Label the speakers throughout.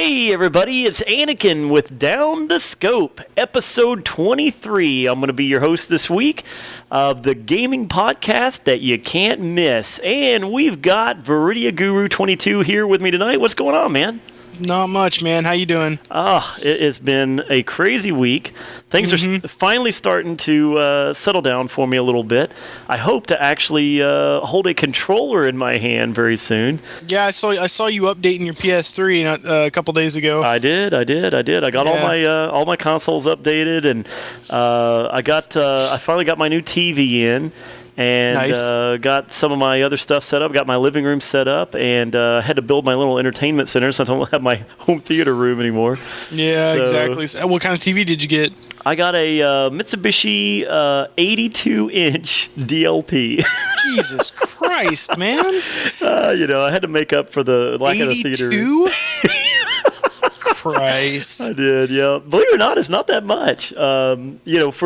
Speaker 1: Hey everybody, it's Anakin with Down the Scope, episode 23. I'm going to be your host this week of the gaming podcast that you can't miss. And we've got Viridia Guru 22 here with me tonight. What's going on, man?
Speaker 2: Not much, man. How you doing?
Speaker 1: It has been a crazy week. Things are finally starting to settle down for me a little bit. I hope to actually hold a controller in my hand very soon.
Speaker 2: Yeah, I saw you updating your PS3 a couple days ago.
Speaker 1: I did. I got all my consoles updated, and I finally got my new TV in. And
Speaker 2: nice.
Speaker 1: Got some of my other stuff set up, got my living room set up, and had to build my little entertainment center since I don't have my home theater room anymore.
Speaker 2: Yeah, exactly. So what kind of TV did you get?
Speaker 1: I got a Mitsubishi 82-inch DLP.
Speaker 2: Jesus Christ, man.
Speaker 1: I had to make up for the lack of the theater.
Speaker 2: 82? Christ.
Speaker 1: I did, yeah. Believe it or not, it's not that much. For a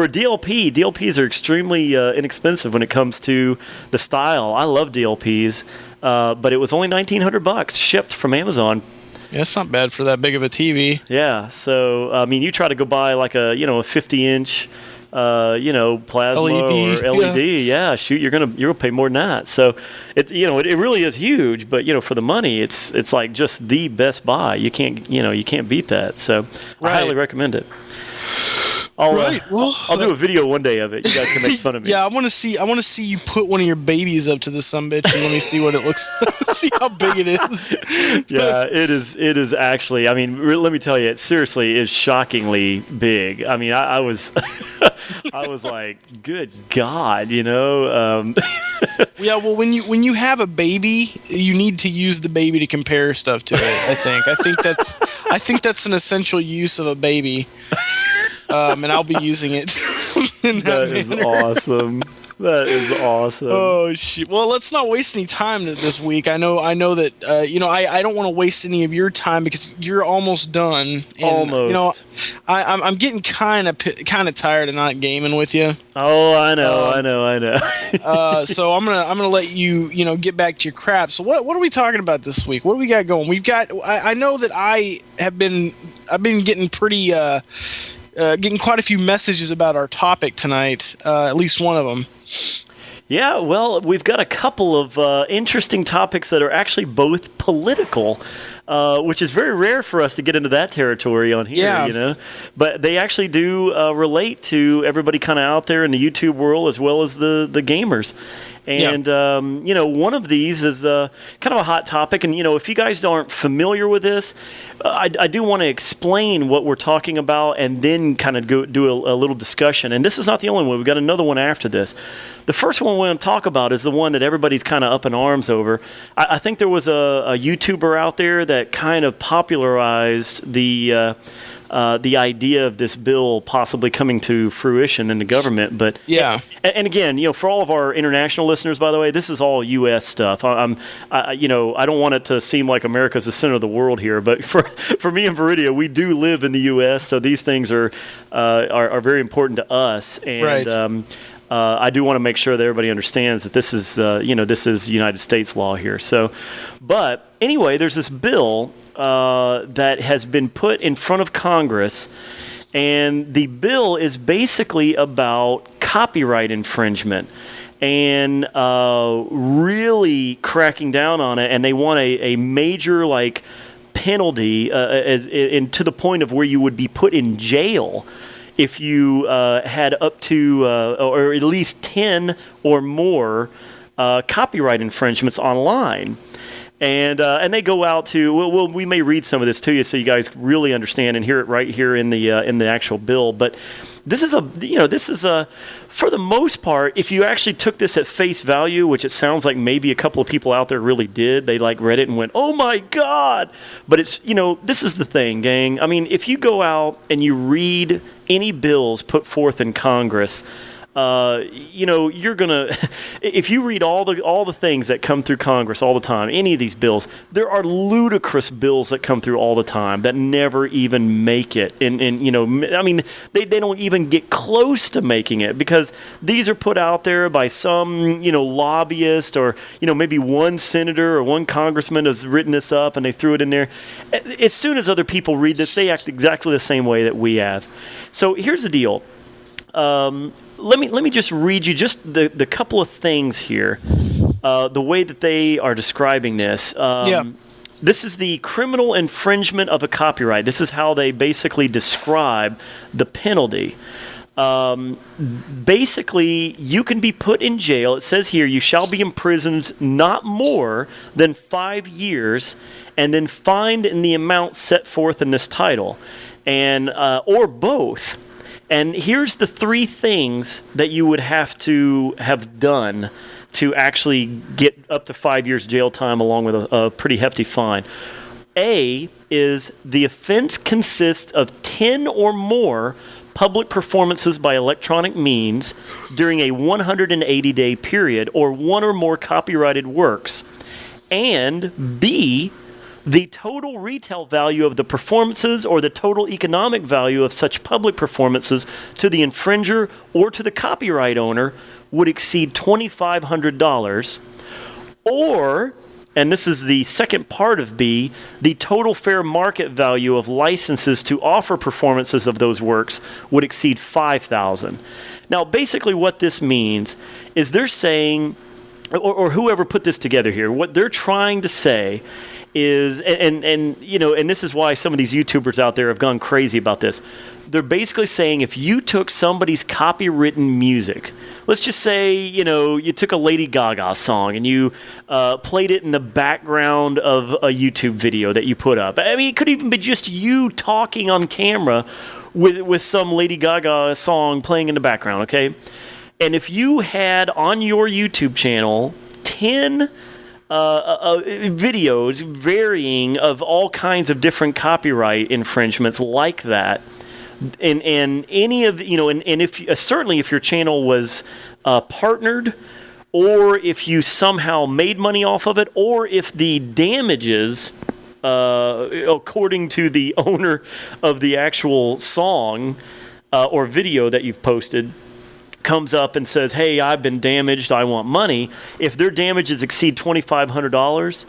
Speaker 1: DLP, DLPs are extremely inexpensive when it comes to the style. I love DLPs, but it was only $1,900 shipped from Amazon.
Speaker 2: Yeah, that's not bad for that big of a TV.
Speaker 1: Yeah, so you try to go buy like a 50-inch. Plasma
Speaker 2: LED,
Speaker 1: or LED, yeah. Shoot, you're gonna pay more than that. So it really is huge, but for the money, it's like just the best buy. You can't beat that. So I highly recommend it. I'll do a video one day of it. You guys can make fun of me.
Speaker 2: Yeah, I want to see you put one of your babies up to the sumbitch and let me see what it looks. See how big it is.
Speaker 1: Yeah, it is actually. I mean, let me tell you, it seriously is shockingly big. I mean, I was I was like, good God,
Speaker 2: Yeah, well, when you have a baby, you need to use the baby to compare stuff to it. I think that's an essential use of a baby. And I'll be using it.
Speaker 1: That is awesome. That is awesome.
Speaker 2: Oh shit! Well, let's not waste any time this week. I know that I don't want to waste any of your time because you're almost done. And,
Speaker 1: almost.
Speaker 2: I'm getting kind of tired of not gaming with you.
Speaker 1: Oh, I know.
Speaker 2: So I'm gonna let you get back to your crap. So what are we talking about this week? What do we got going? I know that I've been getting pretty. Getting quite a few messages about our topic tonight, at least one of them.
Speaker 1: Yeah, well, we've got a couple of interesting topics that are actually both political, which is very rare for us to get into that territory on here, But they actually do relate to everybody kind of out there in the YouTube world as well as the gamers. And, one of these is kind of a hot topic. And, if you guys aren't familiar with this, I do want to explain what we're talking about and then kind of do a little discussion. And this is not the only one. We've got another one after this. The first one we're going to talk about is the one that everybody's kind of up in arms over. I think there was a YouTuber out there that kind of popularized the idea of this bill possibly coming to fruition in the government. But
Speaker 2: yeah, and
Speaker 1: again, for all of our international listeners, by the way, this is all U.S. stuff. I don't want it to seem like America's the center of the world here, but for me and Viridia, we do live in the U.S., so these things are very important to us. And
Speaker 2: right.
Speaker 1: I do want to make sure that everybody understands that this is United States law here. So, but anyway, there's this bill that has been put in front of Congress, and the bill is basically about copyright infringement and really cracking down on it. And they want a major penalty, and to the point of where you would be put in jail if you had up to or at least 10 or more copyright infringements online. And they go out to we may read some of this to you so you guys really understand and hear it right here in the actual bill. But this is for the most part, if you actually took this at face value, which it sounds like maybe a couple of people out there really did, they read it and went, "Oh my God!" But it's this is the thing, gang. I mean, if you go out and you read any bills put forth in Congress, you're gonna, if you read all the things that come through Congress all the time, any of these bills, there are ludicrous bills that come through all the time that never even make it. And I mean, they don't even get close to making it, because these are put out there by some, lobbyist, or, maybe one senator or one congressman has written this up and they threw it in there. As soon as other people read this, they act exactly the same way that we have. So here's the deal. Let me just read you just the couple of things here. The way that they are describing this. This is the criminal infringement of a copyright. This is how they basically describe the penalty. Basically, you can be put in jail. It says here, you shall be imprisoned not more than 5 years, and then fined in the amount set forth in this title, and or both. And here's the 3 things that you would have to have done to actually get up to 5 years jail time, along with a pretty hefty fine. A is the offense consists of 10 or more public performances by electronic means during a 180-day period, or 1 or more copyrighted works. And B, the total retail value of the performances or the total economic value of such public performances to the infringer or to the copyright owner would exceed $2,500, or, and this is the second part of B, the total fair market value of licenses to offer performances of those works would exceed $5,000. Now, basically what this means is they're saying, or whoever put this together here, what they're trying to say is, and this is why some of these YouTubers out there have gone crazy about this. They're basically saying, if you took somebody's copywritten music, let's just say, you took a Lady Gaga song and you played it in the background of a YouTube video that you put up. I mean, it could even be just you talking on camera with some Lady Gaga song playing in the background, okay? And if you had on your YouTube channel 10 videos varying of all kinds of different copyright infringements like that, and any of and if certainly if your channel was partnered, or if you somehow made money off of it, or if the damages, according to the owner of the actual song or video that you've posted, comes up and says, hey, I've been damaged, I want money. If their damages exceed $2,500,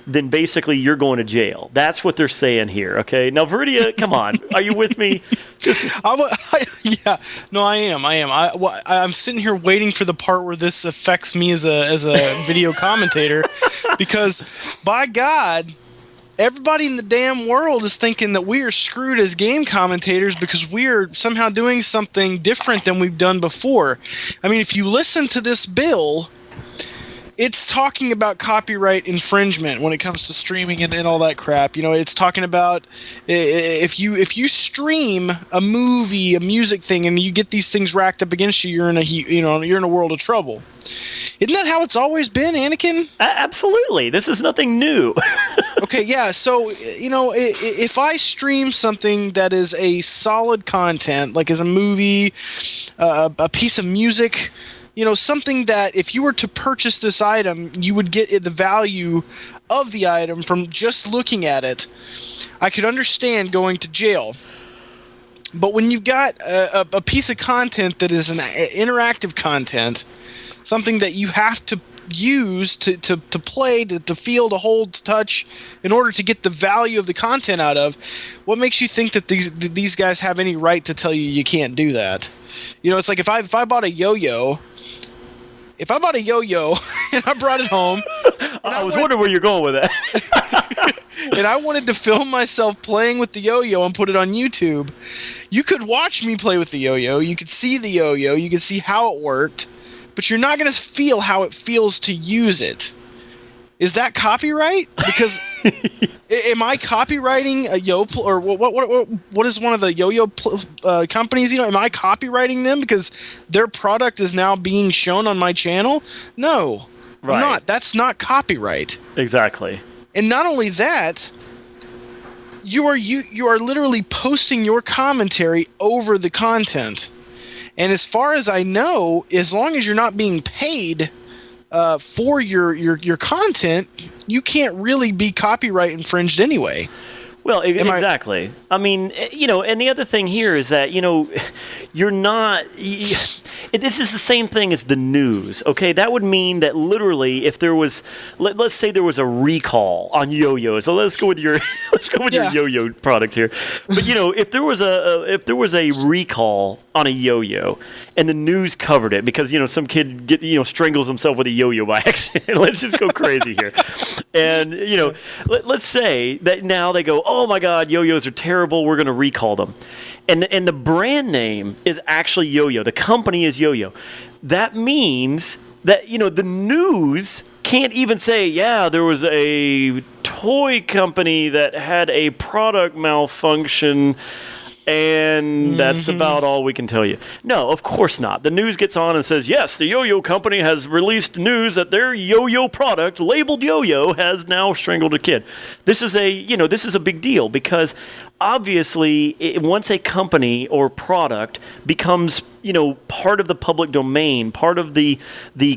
Speaker 1: then basically you're going to jail. That's what they're saying here, okay? Now, Veridia, come on. Are you with me?
Speaker 2: Yeah. No, I am. I'm sitting here waiting for the part where this affects me as a video commentator, because, by God, everybody in the damn world is thinking that we are screwed as game commentators because we are somehow doing something different than we've done before. I mean, if you listen to this bill, it's talking about copyright infringement when it comes to streaming and all that crap. It's talking about if you stream a movie, a music thing, and you get these things racked up against you, you're in a world of trouble. Isn't that how it's always been, Anakin?
Speaker 1: Absolutely. This is nothing new.
Speaker 2: Okay, yeah. So, if I stream something that is a solid content, like as a movie, a piece of music, something that if you were to purchase this item, you would get the value of the item from just looking at it, I could understand going to jail. But when you've got a piece of content that is an interactive content, something that you have to use to play, to feel, to hold, to touch, in order to get the value of the content out of, what makes you think that these guys have any right to tell you can't do that? It's like if I bought a yo-yo, and I brought it home,
Speaker 1: I was wondering where you're going with that.
Speaker 2: And I wanted to film myself playing with the yo-yo and put it on YouTube, you could watch me play with the yo-yo, you could see the yo-yo, you could see how it worked, but you're not going to feel how it feels to use it. Is that copyright? Because am I copywriting a or what is one of the yo-yo companies? Am I copywriting them because their product is now being shown on my channel? No, right. I'm not. That's not copyright.
Speaker 1: Exactly.
Speaker 2: And not only that, you are literally posting your commentary over the content. And as far as I know, as long as you're not being paid for your content, you can't really be copyright infringed anyway.
Speaker 1: Well, exactly. I mean, and the other thing here is that, you're not. This is the same thing as the news. Okay, that would mean that literally, if there was, let's say there was a recall on yo-yos. So let's go with your your yo-yo product here. But if there was a recall on a yo-yo, and the news covered it because some kid strangles himself with a yo-yo by accident. Let's just go crazy here, and let's say that now they go, oh my God, yo-yos are terrible. We're going to recall them. And the brand name is actually Yo-Yo. The company is Yo-Yo. That means that, the news can't even say, yeah, there was a toy company that had a product malfunction and that's about all we can tell you. No, of course not. The news gets on and says, yes, the Yo-Yo company has released news that their Yo-Yo product, labeled Yo-Yo, has now strangled a kid. This is a big deal because obviously once a company or product becomes, part of the public domain, part of the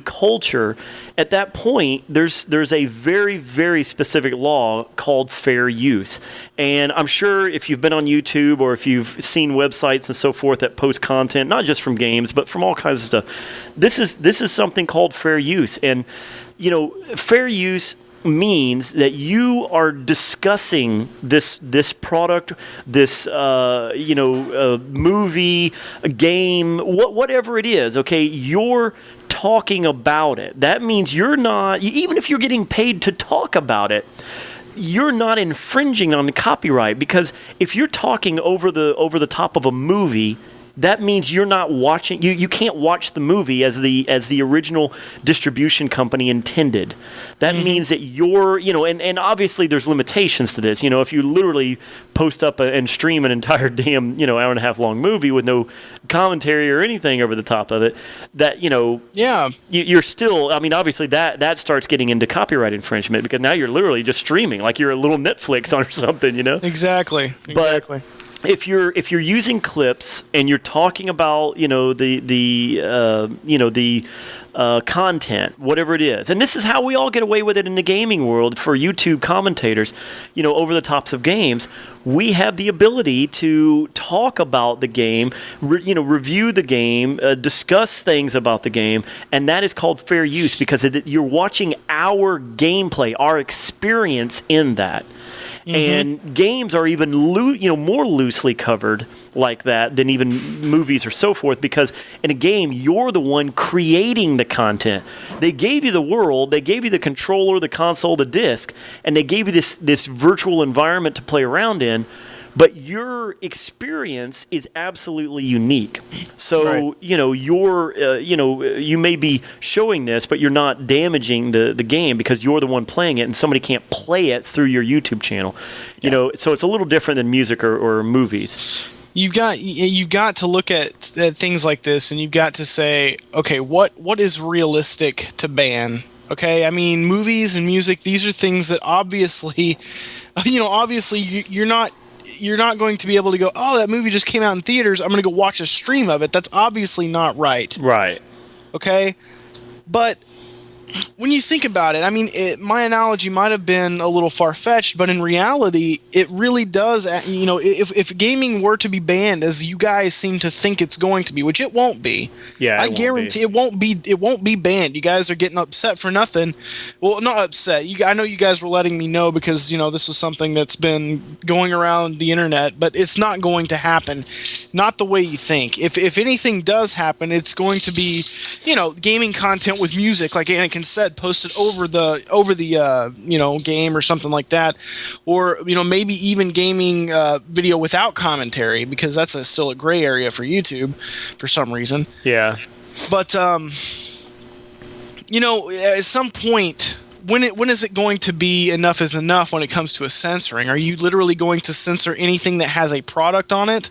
Speaker 1: culture, at that point, there's a very, very specific law called fair use. And I'm sure if you've been on YouTube or if you've seen websites and so forth that post content, not just from games, but from all kinds of stuff, this is something called fair use. And, fair use means that you are discussing this product, this movie, a game, whatever it is. Okay, you're talking about it. That means you're not, even if you're getting paid to talk about it, you're not infringing on the copyright, because if you're talking over the top of a movie, that means you're not watching. You can't watch the movie as the original distribution company intended. That means that you're, and obviously there's limitations to this. If you literally post up and stream an entire damn, hour and a half long movie with no commentary or anything over the top of it, that you're still. I mean, obviously that starts getting into copyright infringement, because now you're literally just streaming like you're a little Netflix or something.
Speaker 2: Exactly.
Speaker 1: But if you're using clips and you're talking about the content, whatever it is, and this is how we all get away with it in the gaming world for YouTube commentators, over the tops of games, we have the ability to talk about the game, review the game, discuss things about the game, and that is called fair use, because you're watching our gameplay, our experience in that. And games are even more loosely covered like that than even movies or so forth, because in a game, you're the one creating the content. They gave you the world, they gave you the controller, the console, the disc, and they gave you this virtual environment to play around in. But your experience is absolutely unique. So, you may be showing this, but you're not damaging the game, because you're the one playing it, and somebody can't play it through your YouTube channel. So it's a little different than music or movies.
Speaker 2: You've got to look at things like this, and you've got to say, okay, what is realistic to ban? Okay, I mean, movies and music, these are things that obviously you're not going to be able to go, oh, that movie just came out in theaters, I'm going to go watch a stream of it. That's obviously not right.
Speaker 1: Right. Okay?
Speaker 2: But when you think about it, I mean, my analogy might have been a little far-fetched, but in reality, it really does, if gaming were to be banned, as you guys seem to think it's going to be, which it won't be.
Speaker 1: Yeah,
Speaker 2: I guarantee it won't be banned. You guys are getting upset for nothing. Well, not upset. I know you guys were letting me know, because, this is something that's been going around the internet, but it's not going to happen. Not the way you think. If anything does happen, it's going to be, gaming content with music, like Anakin said, posted over the game or something like that, or maybe even gaming video without commentary, because that's still a gray area for YouTube for some reason.
Speaker 1: Yeah.
Speaker 2: But at some point when is it going to be enough is enough when it comes to a censoring? Are you literally going to censor anything that has a product on it?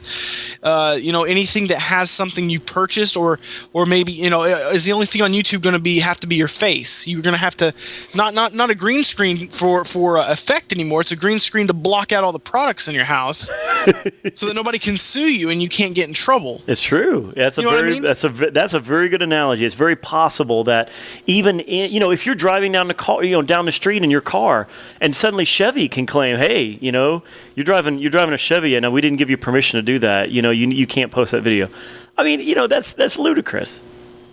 Speaker 2: Anything that has something you purchased, or maybe, is the only thing on YouTube going to have to be your face? You're going to have to not a green screen for effect anymore. It's a green screen to block out all the products in your house, so that nobody can sue you and you can't get in trouble.
Speaker 1: It's true. That's a very good analogy. It's very possible that even if you're driving down the street in your car, and suddenly Chevy can claim, hey, you're driving a Chevy, and we didn't give you permission to do that. You can't post that video. I mean, that's ludicrous.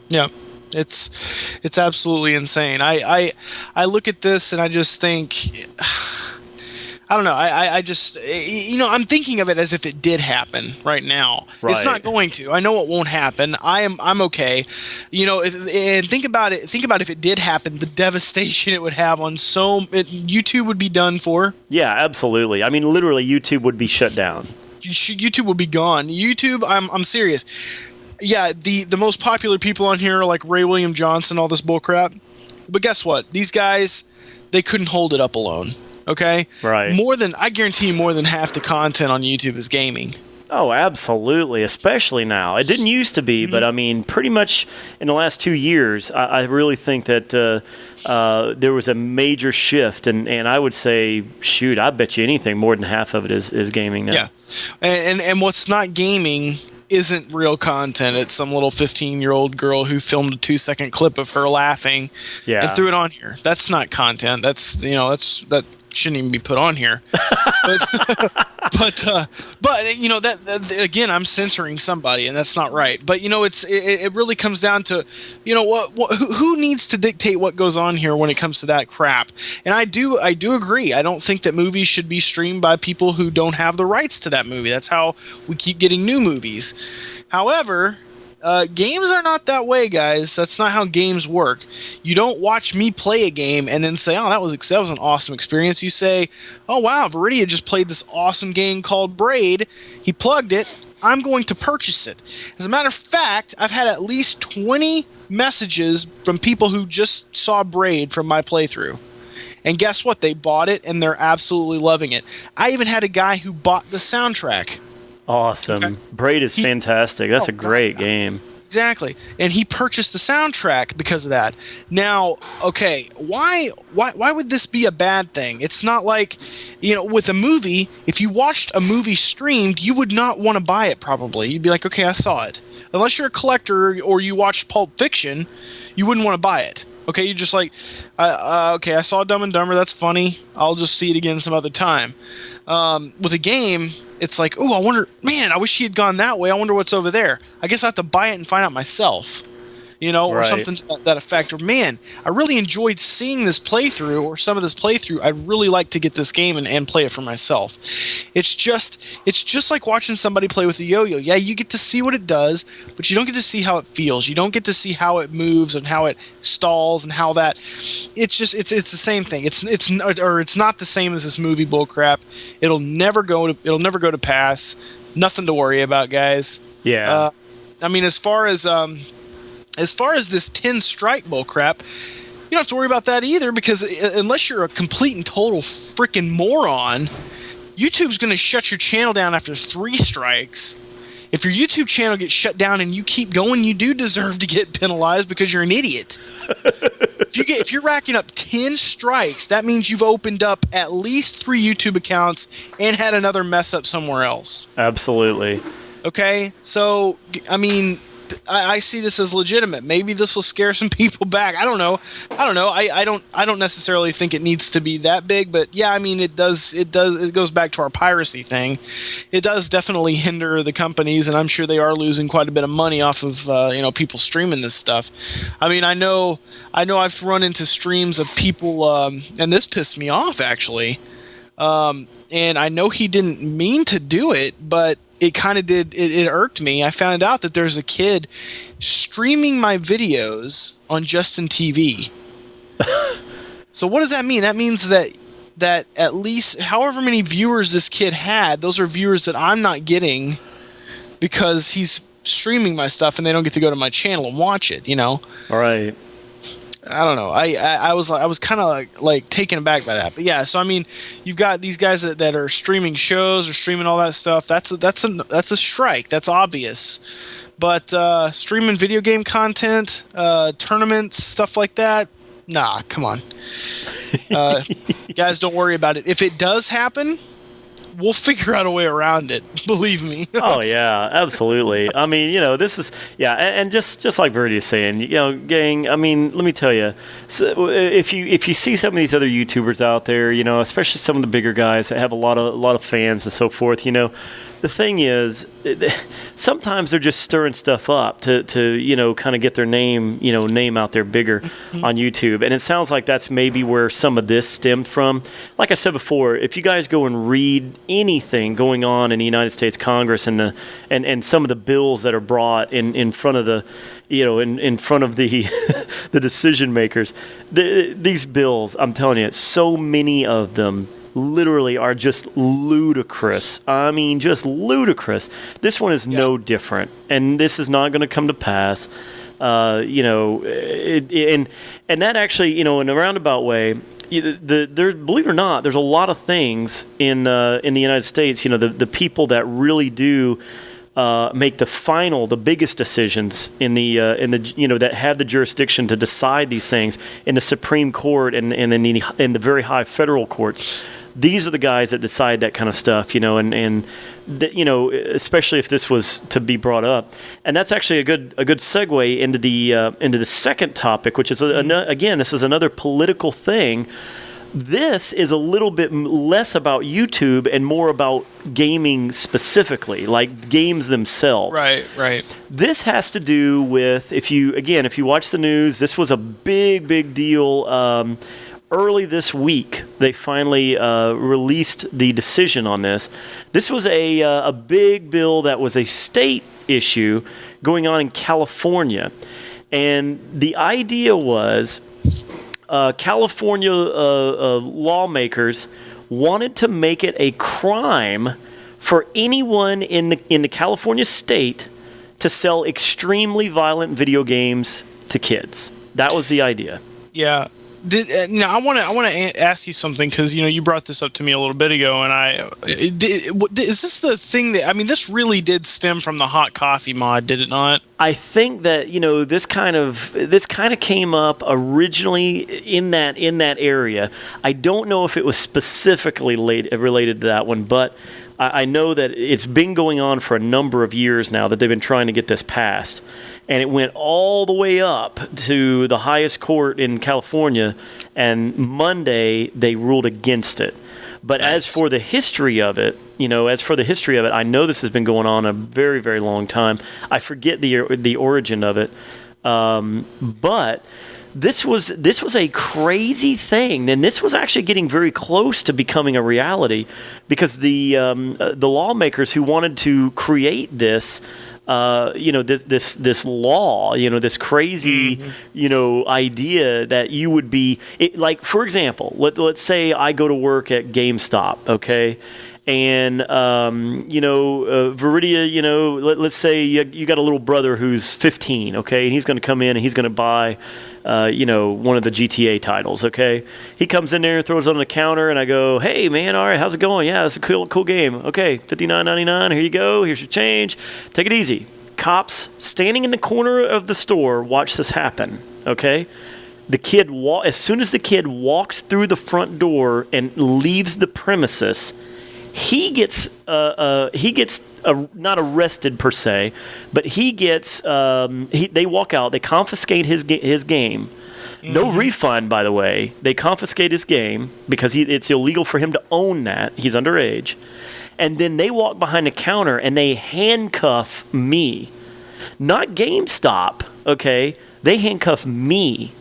Speaker 2: Yeah, it's absolutely insane. I look at this and I just think, I don't know. I just, I'm thinking of it as if it did happen right now.
Speaker 1: Right.
Speaker 2: It's not going to. I know it won't happen. I'm okay. And think about it. Think about if it did happen, the devastation it would have on YouTube would be done for.
Speaker 1: Yeah, absolutely. I mean, literally, YouTube would be shut down.
Speaker 2: YouTube would be gone. YouTube, I'm serious. Yeah, the most popular people on here are like Ray William Johnson, all this bullcrap. But guess what? These guys, they couldn't hold it up alone. Okay?
Speaker 1: Right.
Speaker 2: I guarantee more than half the content on YouTube is gaming.
Speaker 1: Oh, absolutely, especially now. It didn't used to be, but I mean, pretty much in the last 2 years, I really think that there was a major shift, and I would say, shoot, I bet you anything more than half of it is gaming now.
Speaker 2: Yeah, and what's not gaming isn't real content. It's some little 15-year-old girl who filmed a 2-second clip of her laughing and threw it on here. That's not content. That shouldn't even be put on here. But that again, I'm censoring somebody, and that's not right. But it really comes down to who needs to dictate what goes on here when it comes to that crap. And I do agree. I don't think that movies should be streamed by people who don't have the rights to that movie. That's how we keep getting new movies. However, games are not that way, guys. That's not how games work. You don't watch me play a game and then say, oh, that was an awesome experience. You say, oh, wow, Viridia just played this awesome game called Braid. He plugged it. I'm going to purchase it. As a matter of fact, I've had at least 20 messages from people who just saw Braid from my playthrough. And guess what? They bought it, and they're absolutely loving it. I even had a guy who bought the soundtrack.
Speaker 1: Awesome. Okay. Braid is fantastic. That's a great game.
Speaker 2: Exactly. And he purchased the soundtrack because of that. Now, okay, why would this be a bad thing? It's not like, with a movie, if you watched a movie streamed, you would not want to buy it probably. You'd be like, okay, I saw it. Unless you're a collector or you watched Pulp Fiction, you wouldn't want to buy it. Okay, you're just like, okay, I saw Dumb and Dumber, that's funny. I'll just see it again some other time. With a game, it's like, oh, I wish he had gone that way. I wonder what's over there. I guess I have to buy it and find out myself. Or something to that effect. Or, man, I really enjoyed seeing this playthrough or some of this playthrough. I'd really like to get this game and play it for myself. It's just like watching somebody play with a yo-yo. Yeah, you get to see what it does, but you don't get to see how it feels. You don't get to see how it moves and how it stalls and how that. It's the same thing. It's not the same as this movie bullcrap. It'll never go to pass. Nothing to worry about, guys.
Speaker 1: Yeah.
Speaker 2: I mean, as far as this 10 strike bull crap, you don't have to worry about that either, because unless you're a complete and total freaking moron, YouTube's going to shut your channel down after 3 strikes. If your YouTube channel gets shut down and you keep going, you do deserve to get penalized because you're an idiot. If you're racking up 10 strikes, that means you've opened up at least 3 YouTube accounts and had another mess up somewhere else.
Speaker 1: Absolutely.
Speaker 2: Okay? So, I mean, I see this as legitimate. Maybe this will scare some people back. I don't know. I don't necessarily think it needs to be that big, but yeah, I mean, it goes back to our piracy thing. It does definitely hinder the companies, and I'm sure they are losing quite a bit of money off of people streaming this stuff. I mean, I know I've run into streams of people, and this pissed me off actually. And I know he didn't mean to do it, but it kind of did. It irked me. I found out that there's a kid streaming my videos on Justin TV. So what does that mean? That means that at least however many viewers this kid had, those are viewers that I'm not getting because he's streaming my stuff and they don't get to go to my channel and watch it,
Speaker 1: All right.
Speaker 2: I don't know. I was kind of like taken aback by that. But yeah, so I mean, you've got these guys that are streaming shows or streaming all that stuff. That's a strike. That's obvious. But streaming video game content, tournaments, stuff like that, nah, come on. Guys, don't worry about it. If it does happen, we'll figure out a way around it. Believe me.
Speaker 1: Oh yeah, absolutely. I mean, this is and just like Verdi is saying, gang. I mean, let me tell you, so if you see some of these other YouTubers out there, especially some of the bigger guys that have a lot of fans and so forth, the thing is, sometimes they're just stirring stuff up to kind of get their name out there bigger on YouTube. And it sounds like that's maybe where some of this stemmed from. Like I said before, if you guys go and read anything going on in the United States Congress and some of the bills that are brought in front of the in front of the the decision makers, these bills, I'm telling you, so many of them literally are just ludicrous. I mean, just ludicrous. This one is no different, and this is not going to come to pass. And that actually, in a roundabout way, believe it or not, there's a lot of things in the United States. The people that really do make the biggest decisions in the that have the jurisdiction to decide these things in the Supreme Court and in the very high federal courts. These are the guys that decide that kind of stuff, and especially if this was to be brought up. And that's actually a good segue into the second topic, which is again, this is another political thing. This is a little bit less about YouTube and more about gaming specifically, like games themselves.
Speaker 2: Right.
Speaker 1: This has to do with, if you watch the news, this was a big deal. Early this week, they finally released the decision on this. This was a big bill that was a state issue going on in California. And the idea was California lawmakers wanted to make it a crime for anyone in the California state to sell extremely violent video games to kids. That was the idea.
Speaker 2: Yeah. I want to ask you something, because you brought this up to me a little bit ago, and is this the thing that, I mean, this really did stem from the hot coffee mod, did it not?
Speaker 1: I think that this kind of came up originally in that area. I don't know if it was specifically related to that one, but I know that it's been going on for a number of years now that they've been trying to get this passed. And it went all the way up to the highest court in California, and Monday they ruled against it. But nice. As for the history of it, I know this has been going on a very, very long time. I forget the origin of it, but this was a crazy thing, and this was actually getting very close to becoming a reality, because the lawmakers who wanted to create this. This law, this crazy, idea that you would be like, for example, let's say I go to work at GameStop, okay, and Viridia, let's say you got a little brother who's 15, okay, and he's going to come in and he's going to buy. One of the GTA titles, okay? He comes in there and throws it on the counter, and I go, hey, man, all right, how's it going? Yeah, it's a cool game. Okay, $59.99, here you go. Here's your change. Take it easy. Cops standing in the corner of the store watch this happen, okay? The kid, as soon as the kid walks through the front door and leaves the premises, he gets not arrested per se, but he gets they walk out, they confiscate his game. No refund, by the way. They confiscate his game because it's illegal for him to own that. He's underage. And then they walk behind the counter and they handcuff me. Not GameStop, okay? They handcuff me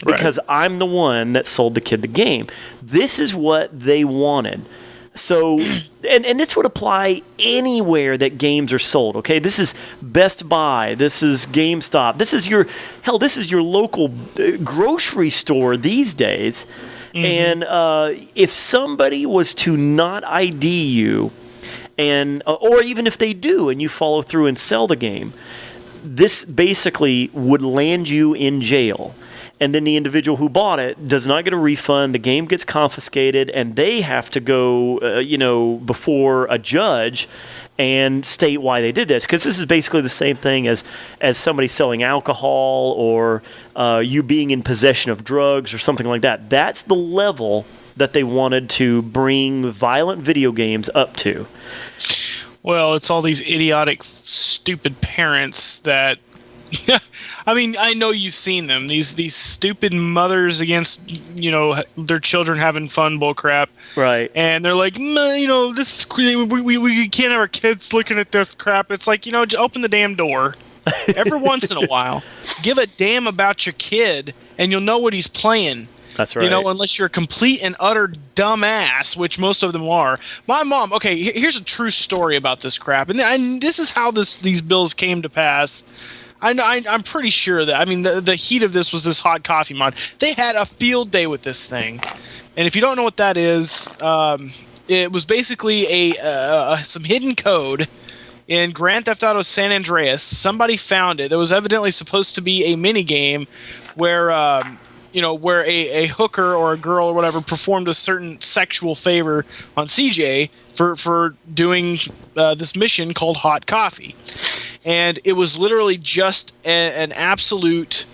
Speaker 1: because I'm the one that sold the kid the game. This is what they wanted. So, and this would apply anywhere that games are sold, okay? This is Best Buy. This is GameStop. This is your local grocery store these days. And if somebody was to not ID you, or even if they do and you follow through and sell the game, this basically would land you in jail. and then the individual who bought it does not get a refund. The game gets confiscated, and they have to go, before a judge and state why they did this. Because this is basically the same thing as somebody selling alcohol or you being in possession of drugs or something like that. That's the level that they wanted to bring violent video games up to.
Speaker 2: Well, it's all these idiotic, stupid parents that... I mean, I know you've seen them. These stupid mothers against, their children having fun bull crap.
Speaker 1: Right.
Speaker 2: And they're like, this we can't have our kids looking at this crap. It's like, just open the damn door. Every once in a while, give a damn about your kid, and you'll know what he's playing.
Speaker 1: That's right.
Speaker 2: Unless you're a complete and utter dumbass, which most of them are. My mom, okay, here's a true story about this crap. And this is how these bills came to pass. I'm pretty sure that, the heat of this was this hot coffee mod. They had a field day with this thing. And if you don't know what that is, it was basically some hidden code in Grand Theft Auto San Andreas. Somebody found it. There was evidently supposed to be a mini game where where a hooker or a girl or whatever performed a certain sexual favor on CJ for doing this mission called Hot Coffee. And it was literally just an absolute.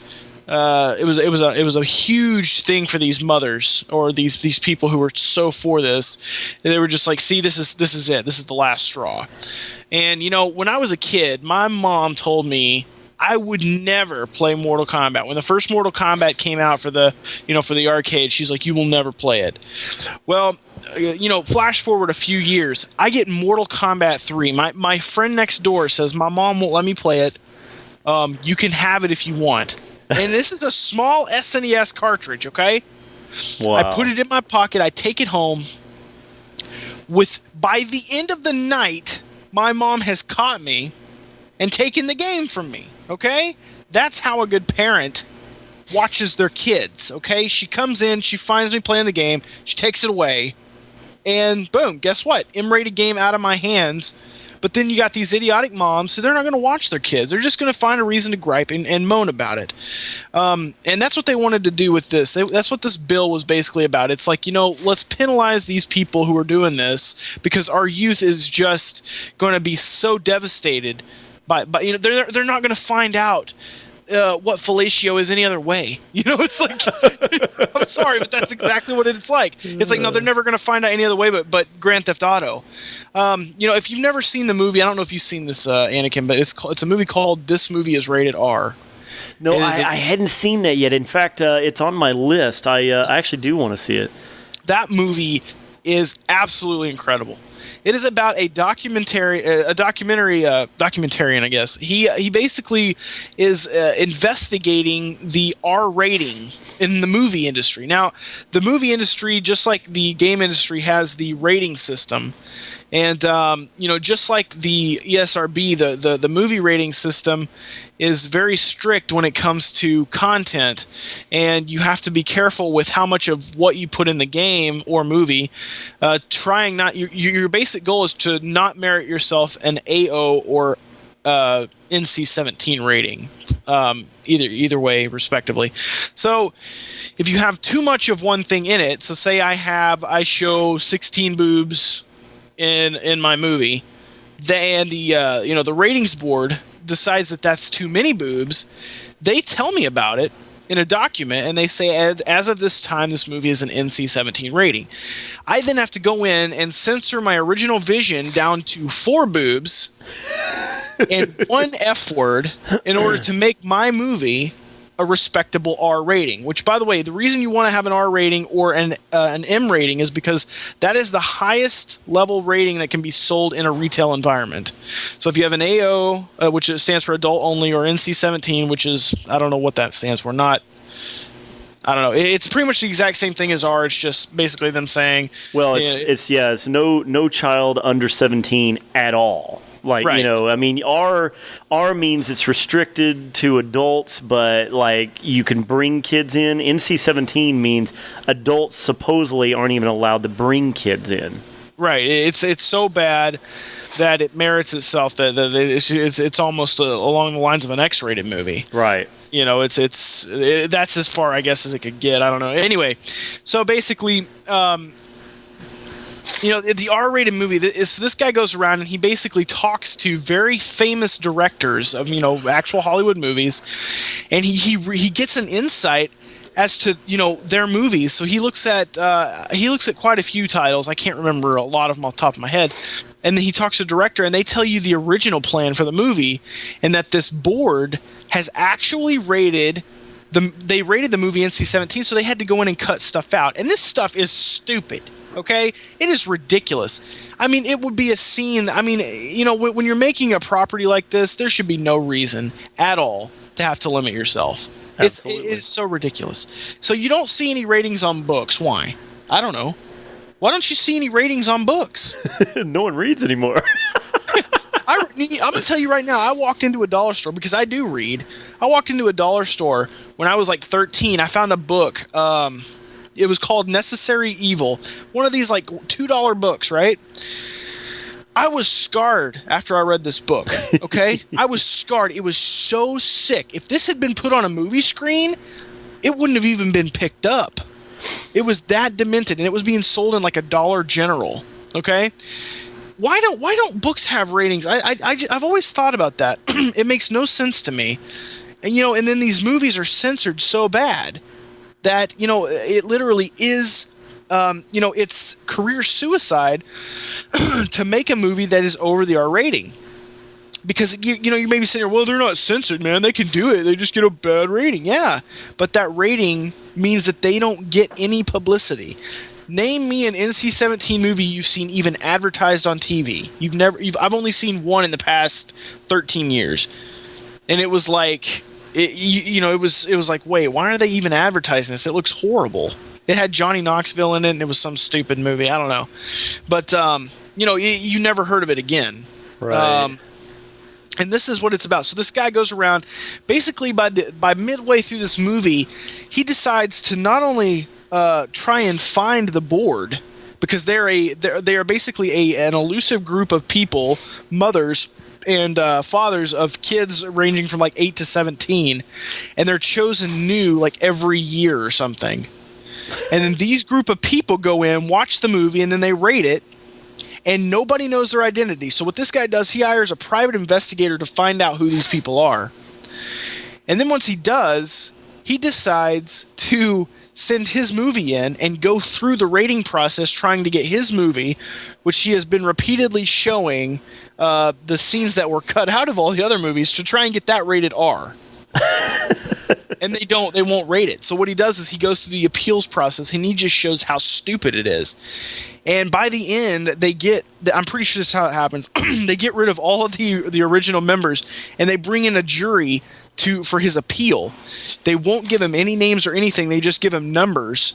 Speaker 2: It was a huge thing for these mothers or these people who were so for this. They were just like, see, this is it. This is the last straw. And when I was a kid, my mom told me I would never play Mortal Kombat. When the first Mortal Kombat came out for the arcade, she's like, you will never play it. Well, flash forward a few years, I get Mortal Kombat 3. My friend next door says, my mom won't let me play it. You can have it if you want. And this is a small SNES cartridge, okay?
Speaker 1: Wow.
Speaker 2: I put it in my pocket. I take it home. By the end of the night, my mom has caught me and taken the game from me, okay? That's how a good parent watches their kids, okay? She comes in, she finds me playing the game, she takes it away, and boom, guess what? M-rated game out of my hands. But then you got these idiotic moms, so they're not going to watch their kids. They're just going to find a reason to gripe and moan about it. And that's what they wanted to do with this. That's what this bill was basically about. It's like, let's penalize these people who are doing this because our youth is just going to be so devastated by they're not going to find out what fellatio is any other way. It's like, I'm sorry, but that's exactly what it's like. It's like, no, they're never going to find out any other way but Grand Theft Auto. If you've never seen the movie, I don't know if you've seen this, Anakin, but it's a movie called This Movie is Rated R.
Speaker 1: No, I hadn't seen that yet. In fact, it's on my list. I actually do want to see it. That
Speaker 2: movie is absolutely incredible. It is about a documentarian, I guess. He basically is investigating the R rating in the movie industry. Now, the movie industry, just like the game industry, has the rating system. And, just like the ESRB, the movie rating system is very strict when it comes to content. And you have to be careful with how much of what you put in the game or movie. Your basic goal is to not merit yourself an AO or NC-17 rating, either way, respectively. So if you have too much of one thing in it, so say I show 16 boobs in my movie, and the ratings board decides that that's too many boobs, they tell me about it in a document, and they say, as of this time, this movie is an NC-17 rating. I then have to go in and censor my original vision down to 4 boobs and 1 F word in order to make my movie a respectable R rating. Which, by the way, the reason you want to have an R rating or an M rating is because that is the highest level rating that can be sold in a retail environment. So if you have an AO, which stands for adult only, or NC-17, which is, I don't know what that stands for, I don't know. It's pretty much the exact same thing as R. It's just basically them saying,
Speaker 1: well, it's no child under 17 at all. Like,
Speaker 2: right.
Speaker 1: R means it's restricted to adults, but like you can bring kids in. NC-17 means adults supposedly aren't even allowed to bring kids in.
Speaker 2: Right. It's so bad that it merits itself. That it's almost along the lines of an X-rated movie.
Speaker 1: Right.
Speaker 2: that's as far, I guess, as it could get. I don't know. Anyway, so basically, the R-rated movie, this guy goes around and he basically talks to very famous directors of, actual Hollywood movies, and he gets an insight as to, their movies. So he looks at quite a few titles. I can't remember a lot of them off the top of my head. And then he talks to the director, and they tell you the original plan for the movie, and that this board has actually rated the movie NC-17, so they had to go in and cut stuff out. And this stuff is stupid. Okay? It is ridiculous. I mean, it would be a scene. I mean, when you're making a property like this, there should be no reason at all to have to limit yourself. It is so ridiculous. So you don't see any ratings on books. Why? I don't know. Why don't you see any ratings on books?
Speaker 1: No one reads anymore.
Speaker 2: I'm going to tell you right now, I walked into a dollar store, because I do read. I walked into a dollar store when I was like 13. I found a book. It was called Necessary Evil. One of these like $2 books, right? I was scarred after I read this book, okay? I was scarred. It was so sick. If this had been put on a movie screen, it wouldn't have even been picked up. It was that demented, and it was being sold in like a Dollar General, okay? Why don't books have ratings? I've always thought about that. It makes no sense to me. And, and then these movies are censored so bad that, it literally is... it's career suicide to make a movie that is over the R rating, because you may be saying, well, they're not censored, man. They can do it. They just get a bad rating. Yeah, but that rating means that they don't get any publicity. Name me an NC-17 movie you've seen even advertised on TV. I've only seen one in the past 13 years, and it was like, it was like, wait, why are they even advertising this? It looks horrible. It had Johnny Knoxville in it, and it was some stupid movie. I don't know. But, you never heard of it again.
Speaker 1: Right.
Speaker 2: And this is what it's about. So this guy goes around, basically by midway through this movie, he decides to not only try and find the board, because they are basically an elusive group of people, mothers and fathers of kids ranging from like 8 to 17, and they're chosen new like every year or something. And then these group of people go in, watch the movie, and then they rate it, and nobody knows their identity. So what this guy does, he hires a private investigator to find out who these people are. And then once he does, he decides to send his movie in and go through the rating process trying to get his movie, which he has been repeatedly showing the scenes that were cut out of all the other movies, to try and get that rated R. And they won't rate it. So what he does is he goes through the appeals process, and he just shows how stupid it is. And by the end, I'm pretty sure this is how it happens. They get rid of all of the original members, and they bring in a jury for his appeal. They won't give him any names or anything. They just give him numbers.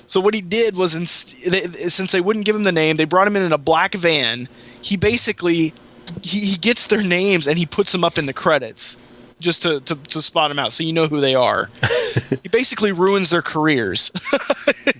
Speaker 2: So what he did was, since they wouldn't give him the name, they brought him in a black van. He basically he gets their names and he puts them up in the credits, just to spot them out, so you know who they are. He basically ruins their careers.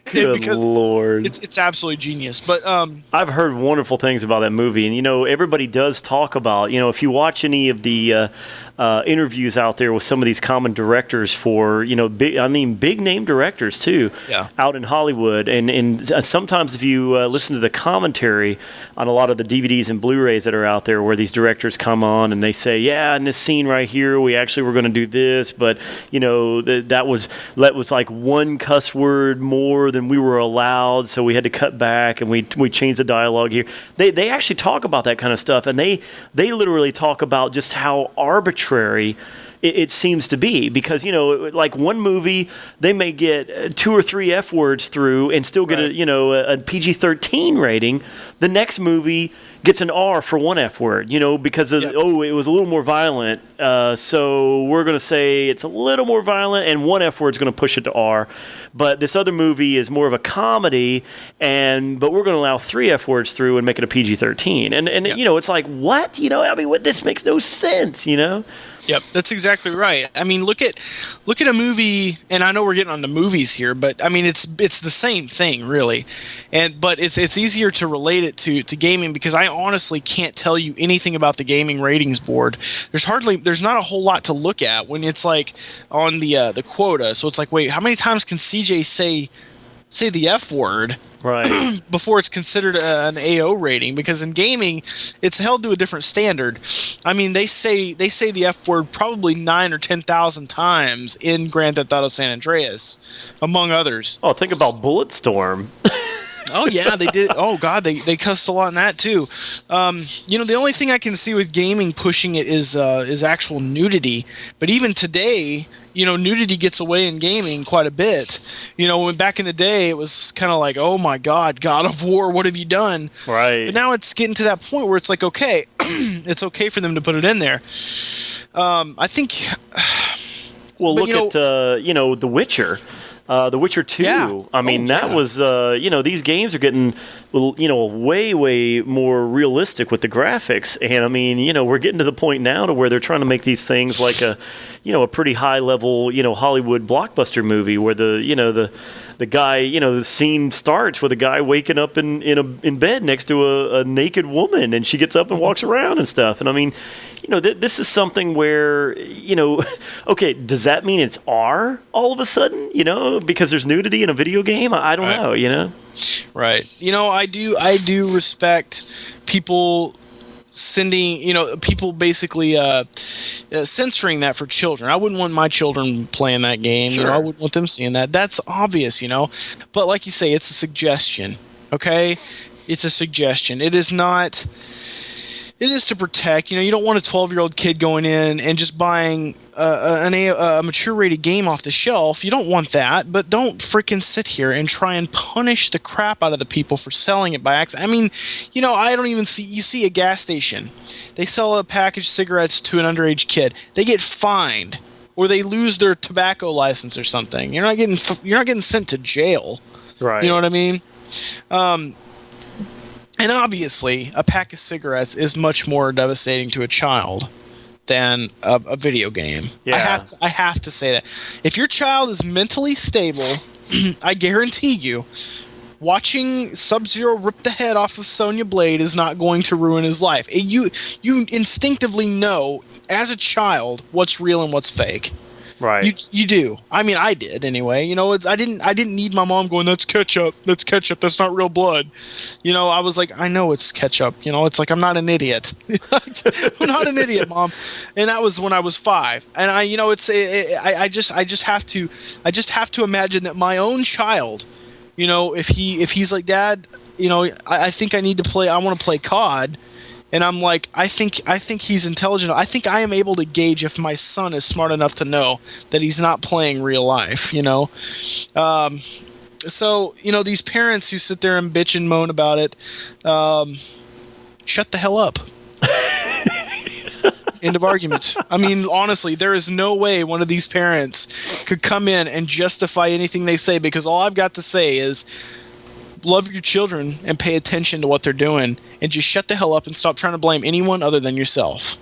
Speaker 1: Good Lord.
Speaker 2: It's absolutely genius. But
Speaker 1: I've heard wonderful things about that movie, and everybody does talk about, if you watch any of the interviews out there with some of these common directors for, big name directors too, out in Hollywood, and sometimes if you listen to the commentary on a lot of the DVDs and Blu-rays that are out there, where these directors come on and they say, yeah, in this scene right here, we actually were going to do this, but that was like one cuss word more than we were allowed, so we had to cut back, and we changed the dialogue here. They actually talk about that kind of stuff, and they literally talk about just how arbitrary it seems to be, because like one movie they may get 2 or 3 F words through and still get a PG-13 rating. The next movie gets an R for 1 F word, because it was a little more violent. So we're going to say it's a little more violent, and 1 F word's going to push it to R. But this other movie is more of a comedy, but we're going to allow 3 F words through and make it a PG-13. And it's like, what? This makes no sense,
Speaker 2: Yep, that's exactly right. I mean, look at a movie, and I know we're getting on the movies here, but I mean it's the same thing really, but it's easier to relate it to gaming because I honestly can't tell you anything about the gaming ratings board. There's not a whole lot to look at when it's like on the quota. So it's like, wait, how many times can CJ say the F word?
Speaker 1: Right.
Speaker 2: Before it's considered an AO rating, because in gaming it's held to a different standard. I mean, they say the F word probably 9 or 10,000 times in Grand Theft Auto San Andreas, among others.
Speaker 1: Oh, think about Bulletstorm.
Speaker 2: Oh yeah, they did. Oh god, they cussed a lot in that too. The only thing I can see with gaming pushing it is actual nudity. But even today, nudity gets away in gaming quite a bit. When back in the day it was kind of like, oh my god, God of War, what have you done?
Speaker 1: Right.
Speaker 2: But now it's getting to that point where it's like, okay, it's okay for them to put it in there. I think.
Speaker 1: Well, look at The Witcher. The Witcher 2. Yeah. I mean, that was these games are getting way, way more realistic with the graphics, and I mean, we're getting to the point now to where they're trying to make these things like a pretty high level, Hollywood blockbuster movie where the guy, the scene starts with a guy waking up in bed next to a naked woman, and she gets up and walks around and stuff. And I mean, this is something where, okay, does that mean it's R all of a sudden, because there's nudity in a video game? I don't know,
Speaker 2: Right. I do respect people sending, people basically censoring that for children. I wouldn't want my children playing that game.
Speaker 1: Sure.
Speaker 2: I wouldn't want them seeing that. That's obvious, But like you say, it's a suggestion, okay? It's a suggestion. It is not... It is to protect. You don't want a 12-year-old kid going in and just buying a mature-rated game off the shelf. You don't want that, but don't freaking sit here and try and punish the crap out of the people for selling it by accident. I mean, I don't even see. You see a gas station, they sell a package of cigarettes to an underage kid. They get fined, or they lose their tobacco license or something. You're not getting sent to jail.
Speaker 1: Right.
Speaker 2: You know what I mean? And obviously, a pack of cigarettes is much more devastating to a child than a video game.
Speaker 1: Yeah.
Speaker 2: I have to say that. If your child is mentally stable, I guarantee you, watching Sub-Zero rip the head off of Sonya Blade is not going to ruin his life. You instinctively know, as a child, what's real and what's fake.
Speaker 1: Right.
Speaker 2: You do. I mean, I did anyway. I didn't need my mom going, that's ketchup. That's ketchup. That's not real blood. I was like, I know it's ketchup. It's like, I'm not an idiot. I'm not an idiot, Mom. And that was when I was 5. And I just have to imagine that my own child, if he's like, Dad, I think I need to play. I want to play COD. And I'm like, I think he's intelligent. I think I am able to gauge if my son is smart enough to know that he's not playing real life, So, these parents who sit there and bitch and moan about it, shut the hell up. End of argument. I mean, honestly, there is no way one of these parents could come in and justify anything they say, because all I've got to say is, love your children and pay attention to what they're doing, and just shut the hell up and stop trying to blame anyone other than yourself.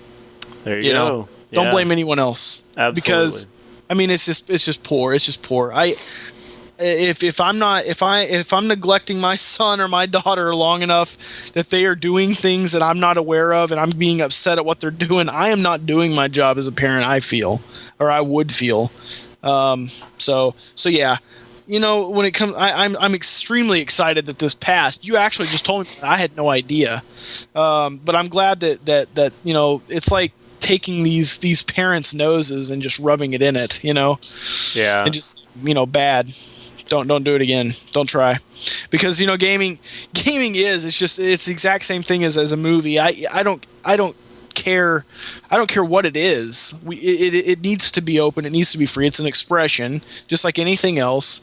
Speaker 1: There you go.
Speaker 2: Don't blame anyone else.
Speaker 1: Absolutely.
Speaker 2: Because I mean, it's just poor. It's just poor. If I'm neglecting my son or my daughter long enough that they are doing things that I'm not aware of, and I'm being upset at what they're doing, I am not doing my job as a parent. I feel, or I would feel. So yeah. When it comes, I'm extremely excited that this passed. You actually just told me that. I had no idea, but I'm glad that it's like taking these parents' noses and just rubbing it in it,
Speaker 1: Yeah.
Speaker 2: and just bad. Don't do it again. Don't try, because gaming is it's the exact same thing as a movie. I don't care what it is. It needs to be open. It needs to be free. It's an expression, just like anything else.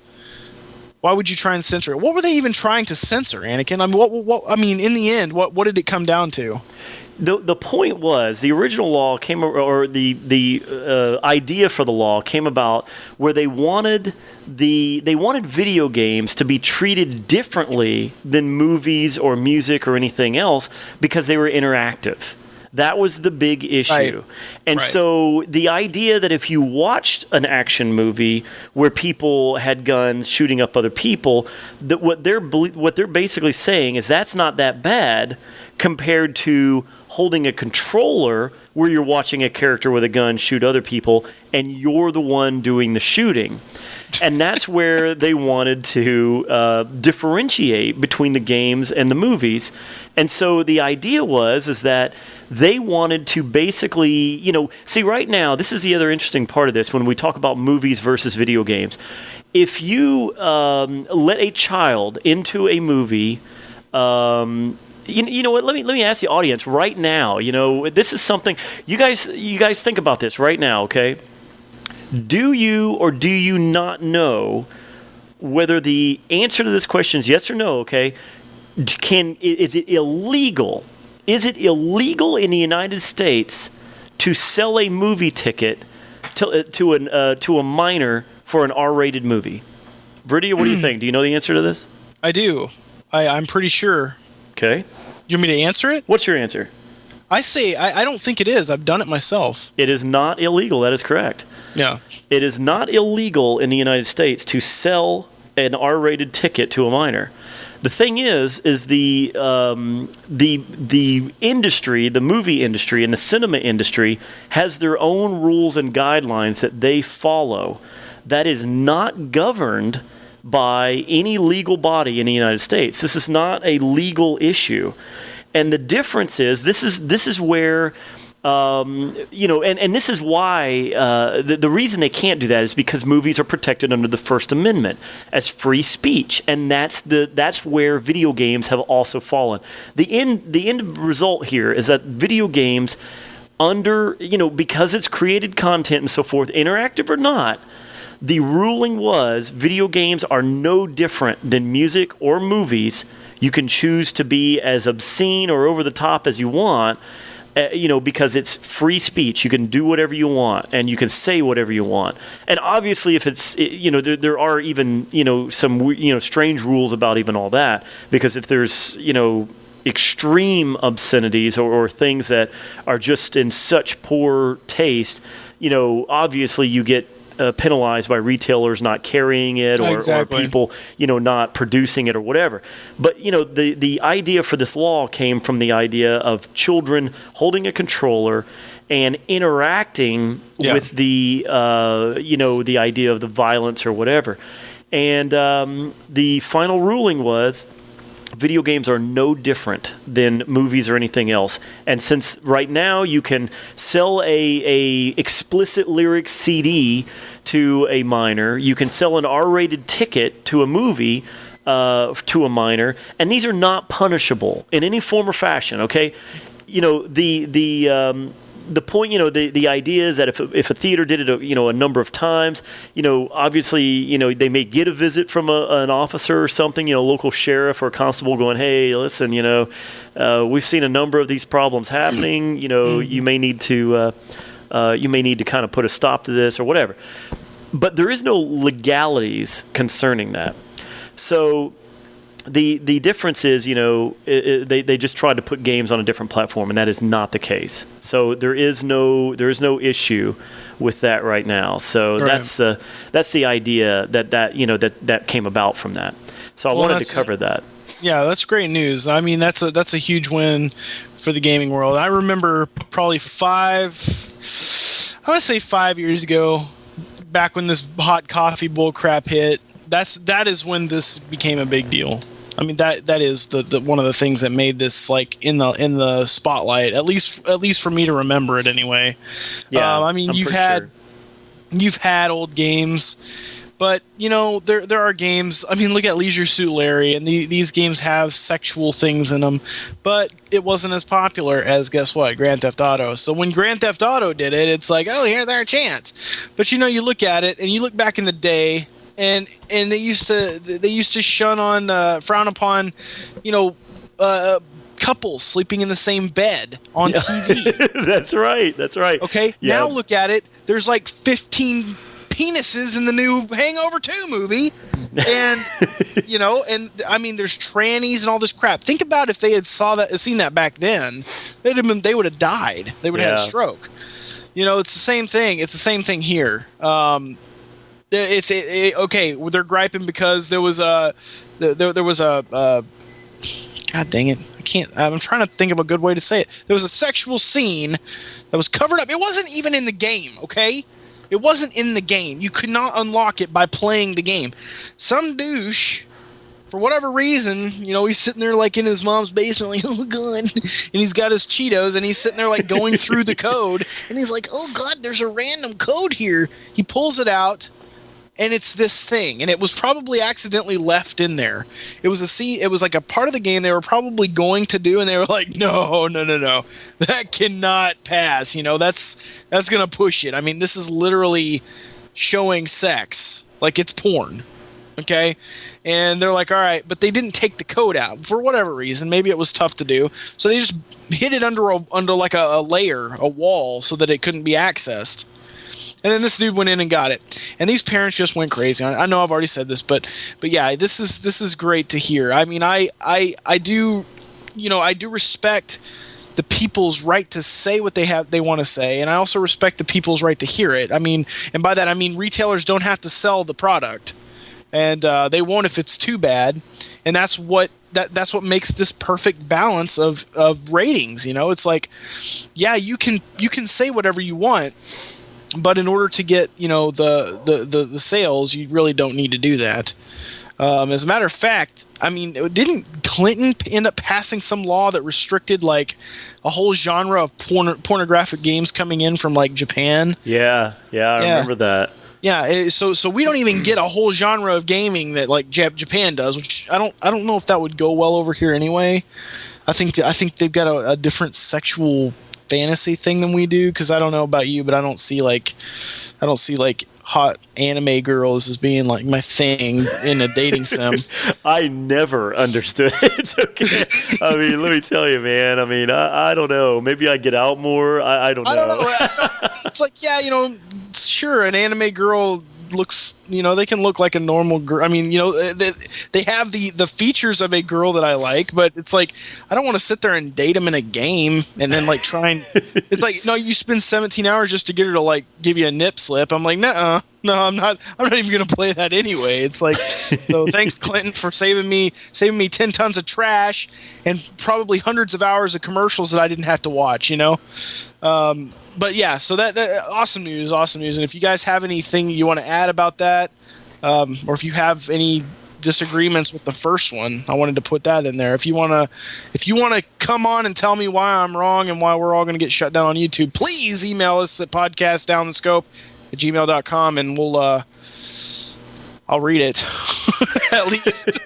Speaker 2: Why would you try and censor it? What were they even trying to censor, Anakin? I mean, what? I mean, in the end, what did it come down to?
Speaker 1: The point was, the original law came, or the idea for the law came about where they wanted video games to be treated differently than movies or music or anything else because they were interactive. That was the big issue.
Speaker 2: Right.
Speaker 1: And
Speaker 2: Right.
Speaker 1: so the idea that if you watched an action movie where people had guns shooting up other people, that what they're basically saying is that's not that bad compared to holding a controller where you're watching a character with a gun shoot other people and you're the one doing the shooting. And that's where they wanted to differentiate between the games and the movies. And so the idea is that they wanted to basically, see right now, this is the other interesting part of this when we talk about movies versus video games. If you let a child into a movie, you know what? Let me ask the audience right now. This is something you guys think about this right now, okay? Do you or do you not know whether the answer to this question is yes or no? Okay, is it illegal? Is it illegal in the United States to sell a movie ticket to a minor for an R-rated movie? Bridia, what do you think? Do you know the answer to this?
Speaker 2: I do. I'm pretty sure.
Speaker 1: Okay.
Speaker 2: You want me to answer it?
Speaker 1: What's your answer?
Speaker 2: I say I don't think it is. I've done it myself.
Speaker 1: It is not illegal. That is correct.
Speaker 2: Yeah.
Speaker 1: It is not illegal in the United States to sell an R-rated ticket to a minor. The thing is the industry, the movie industry, and the cinema industry has their own rules and guidelines that they follow. That is not governed by any legal body in the United States. This is not a legal issue, and the difference is this is where. And this is why the reason they can't do that is because movies are protected under the First Amendment as free speech, and that's where video games have also fallen. The end result here is that video games, because it's created content and so forth, interactive or not, the ruling was video games are no different than music or movies. You can choose to be as obscene or over the top as you want. Because it's free speech, you can do whatever you want, and you can say whatever you want. And obviously, if it's, there are even, some, strange rules about even all that. Because if there's, extreme obscenities or things that are just in such poor taste, obviously you get penalized by retailers not carrying it or people, not producing it or whatever. But, the idea for this law came from the idea of children holding a controller and interacting with the, the idea of the violence or whatever. And the final ruling was video games are no different than movies or anything else. And since right now you can sell a explicit lyrics CD to a minor, you can sell an R-rated ticket to a movie to a minor, and these are not punishable in any form or fashion. Okay, the point, the idea is that if a theater did it, a number of times, obviously, they may get a visit from an officer or something, local sheriff or constable going, hey, listen, we've seen a number of these problems happening. You may need to kind of put a stop to this or whatever. But there is no legalities concerning that. So the difference is, they just tried to put games on a different platform, and that is not the case. So there is no issue with that right now. So right. That's the idea that came about from that. So I wanted to cover that.
Speaker 2: Yeah, that's great news. I mean, that's a huge win for the gaming world. I remember probably 5 years ago, back when this hot coffee bull crap hit. That is when this became a big deal. I mean, that is the one of the things that made this like in the spotlight, at least for me to remember it anyway.
Speaker 1: Yeah,
Speaker 2: I mean, you've had old games, but there are games. I mean, look at Leisure Suit Larry, and these games have sexual things in them, but it wasn't as popular as, guess what, Grand Theft Auto. So when Grand Theft Auto did it, it's like, oh, here's our chance. But you look at it, and you look back in the day. And they used to frown upon, couples sleeping in the same bed on TV.
Speaker 1: That's right.
Speaker 2: Okay. Yeah. Now look at it. There's like 15 penises in the new Hangover 2 movie. And, and I mean, there's trannies and all this crap. Think about if they had seen that back then, they would have died. They would have had a stroke. It's the same thing. It's the same thing here. Okay, they're griping because there was a God dang it. I'm trying to think of a good way to say it. There was a sexual scene that was covered up. It wasn't even in the game, okay? It wasn't in the game. You could not unlock it by playing the game. Some douche, for whatever reason, he's sitting there like in his mom's basement, like, oh god, and he's got his Cheetos, and he's sitting there like going through the code, and he's like, oh god, there's a random code here. He pulls it out, and it's this thing, and it was probably accidentally left in there. It was like a part of the game they were probably going to do, and they were like, no, that cannot pass. That's gonna push it. I mean, this is literally showing sex, like it's porn. Okay, and they're like, all right, but they didn't take the code out for whatever reason. Maybe it was tough to do, so they just hid it under like a layer, a wall, so that it couldn't be accessed. And then this dude went in and got it, and these parents just went crazy. I know I've already said this, but yeah, this is great to hear. I mean, I do respect the people's right to say what they want to say, and I also respect the people's right to hear it. I mean, and by that I mean retailers don't have to sell the product, and they won't if it's too bad, and that's what makes this perfect balance of ratings. It's like, yeah, you can say whatever you want. But in order to get, the sales, you really don't need to do that. As a matter of fact, I mean, didn't Clinton end up passing some law that restricted like a whole genre of pornographic games coming in from like Japan?
Speaker 1: Yeah, I remember that.
Speaker 2: Yeah, so we don't even get a whole genre of gaming that like Japan does, which I don't know if that would go well over here anyway. I think they've got a different sexual fantasy thing than we do, because I don't know about you, but I don't see like hot anime girls as being like my thing in a dating sim.
Speaker 1: I never understood it. Okay, I mean, let me tell you, man. I mean, I don't know. Maybe I get out more. I don't know.
Speaker 2: It's like, yeah, sure, an anime girl looks, they can look like a normal girl. I mean, they have the features of a girl that I like, but it's like, I don't want to sit there and date them in a game and then like try and it's like, no, you spend 17 hours just to get her to like give you a nip slip. I'm like, no, I'm not even going to play that anyway. It's like, so thanks Clinton for saving me 10 tons of trash and probably hundreds of hours of commercials that I didn't have to watch, But yeah, so that awesome news. And if you guys have anything you want to add about that, or if you have any disagreements with the first one, I wanted to put that in there. If you want to come on and tell me why I'm wrong and why we're all going to get shut down on YouTube, please email us at podcastdownthescope@gmail.com, and I'll read it at least.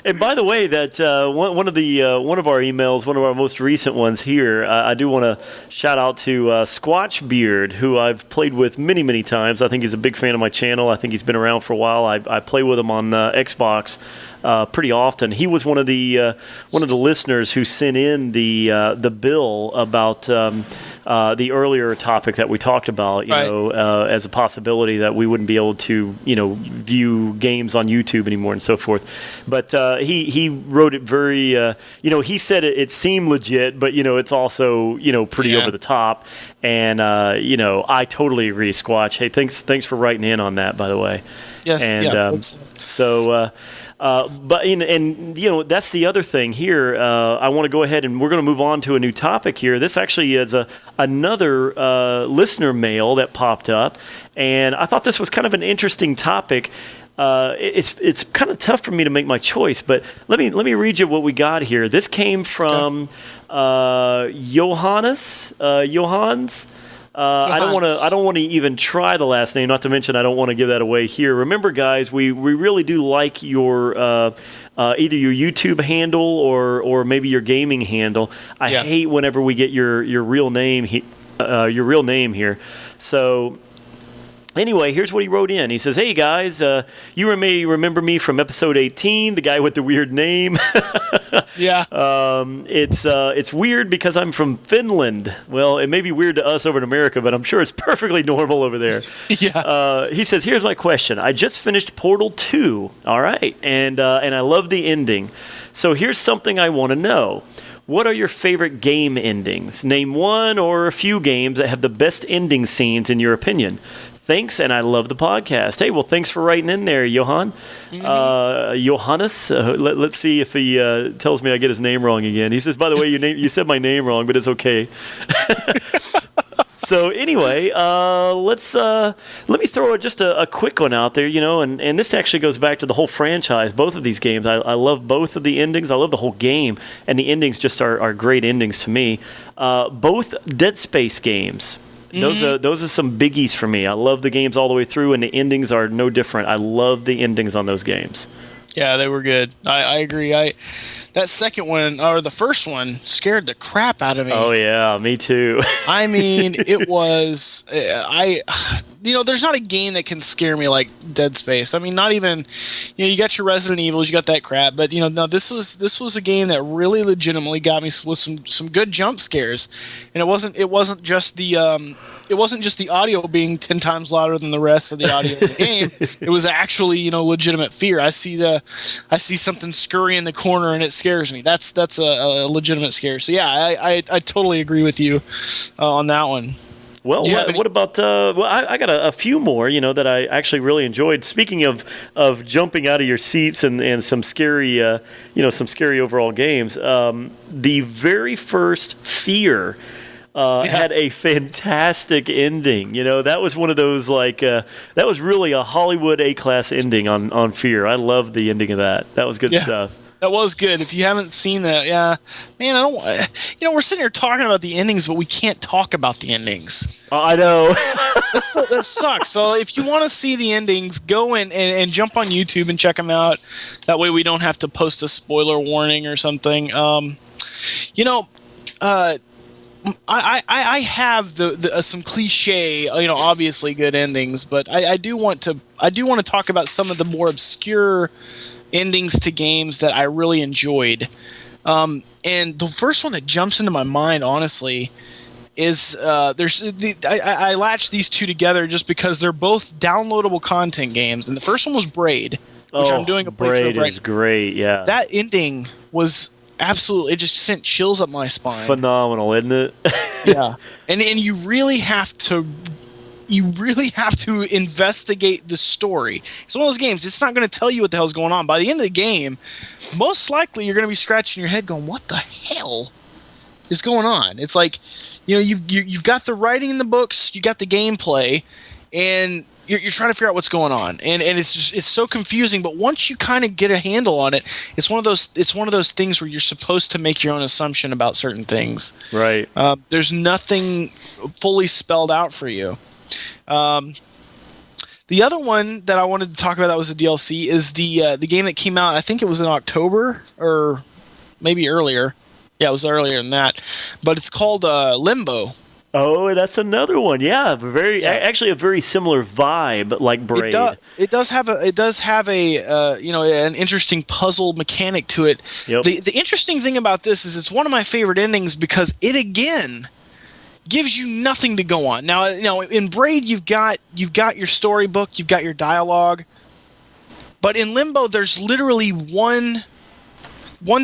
Speaker 1: And by the way, that one of our emails, one of our most recent ones here, I do want to shout out to Squatch Beard, who I've played with many, many times. I think he's a big fan of my channel. I think he's been around for a while. I play with him on Xbox pretty often. He was one of the listeners who sent in the bill about the earlier topic that we talked about, as a possibility that we wouldn't be able to, view games on YouTube anymore and so forth. But he wrote it very, he said it seemed legit, but, it's also, pretty over the top. And, I totally agree, Squatch. Hey, thanks for writing in on that, by the way.
Speaker 2: Yes.
Speaker 1: And but that's the other thing here. I want to go ahead and we're going to move on to a new topic here. This actually is another listener mail that popped up, and I thought this was kind of an interesting topic. It's kind of tough for me to make my choice, but let me read you what we got here. This came from Johannes. I don't want to even try the last name. Not to mention, I don't want to give that away here. Remember, guys, we really do like your either your YouTube handle or maybe your gaming handle. I hate whenever we get your real name here. So. Anyway, here's what he wrote in. He says, "Hey guys, you may remember me from episode 18, the guy with the weird name.
Speaker 2: Yeah.
Speaker 1: It's weird because I'm from Finland. Well, it may be weird to us over in America, but I'm sure it's perfectly normal over there.
Speaker 2: Yeah.
Speaker 1: He says, here's my question. I just finished Portal 2. All right. And I love the ending. So here's something I want to know. What are your favorite game endings? Name one or a few games that have the best ending scenes in your opinion. Thanks, and I love the podcast. Hey, well, thanks for writing in there, Johan. Johannes, let's see if he tells me I get his name wrong again. He says, by the way, you said my name wrong, but it's okay. So anyway, let me throw just a quick one out there, and this actually goes back to the whole franchise, both of these games. I love both of the endings. I love the whole game, and the endings just are great endings to me. Both Dead Space games. Those are some biggies for me. I love the games all the way through, and the endings are no different. I love the endings on those games.
Speaker 2: Yeah, they were good. I agree. That second one, or the first one, scared the crap out of me.
Speaker 1: Oh, yeah, me too.
Speaker 2: I mean, it was... there's not a game that can scare me like Dead Space. I mean, not even... you got your Resident Evils, you got that crap, but, no, this was a game that really legitimately got me with some good jump scares. And it wasn't just the audio being 10 times louder than the rest of the audio in the game. It was actually, legitimate fear. I see something scurry in the corner and it scares me. That's a legitimate scare. So yeah, I totally agree with you on that one.
Speaker 1: Well, what about? I got a few more, that I actually really enjoyed. Speaking of jumping out of your seats and some scary, some scary overall games. The very first Fear. Had a fantastic ending. That was one of those that was really a Hollywood A-class ending on Fear. I loved the ending of that. That was good stuff.
Speaker 2: That was good. If you haven't seen that, yeah, man, I don't. We're sitting here talking about the endings, but we can't talk about the endings.
Speaker 1: I know.
Speaker 2: That sucks. So if you want to see the endings, go in and jump on YouTube and check them out. That way we don't have to post a spoiler warning or something. I have some cliche, obviously good endings, but I do want to talk about some of the more obscure endings to games that I really enjoyed. And the first one that jumps into my mind, honestly, is I latched these two together just because they're both downloadable content games, and the first one was Braid, which I'm doing a playthrough of right now.
Speaker 1: Braid is great, yeah.
Speaker 2: That ending was absolutely, it just sent chills up my spine.
Speaker 1: Phenomenal, isn't it?
Speaker 2: Yeah, and you really have to investigate the story. It's one of those games. It's not going to tell you what the hell's going on. By the end of the game, most likely you're going to be scratching your head, going, "What the hell is going on?" It's like, you've got the writing in the books, you got the gameplay, and you're trying to figure out what's going on, and it's so confusing. But once you kind of get a handle on it, it's one of those things where you're supposed to make your own assumption about certain things.
Speaker 1: Right.
Speaker 2: There's nothing fully spelled out for you. The other one that I wanted to talk about that was a DLC is the game that came out. I think it was in October or maybe earlier. Yeah, it was earlier than that. But it's called Limbo.
Speaker 1: Oh, that's another one. Yeah, actually a very similar vibe like Braid.
Speaker 2: It does have an interesting puzzle mechanic to it.
Speaker 1: Yep.
Speaker 2: The interesting thing about this is it's one of my favorite endings because it again gives you nothing to go on. Now, in Braid you've got your storybook, you've got your dialogue. But in Limbo there's literally one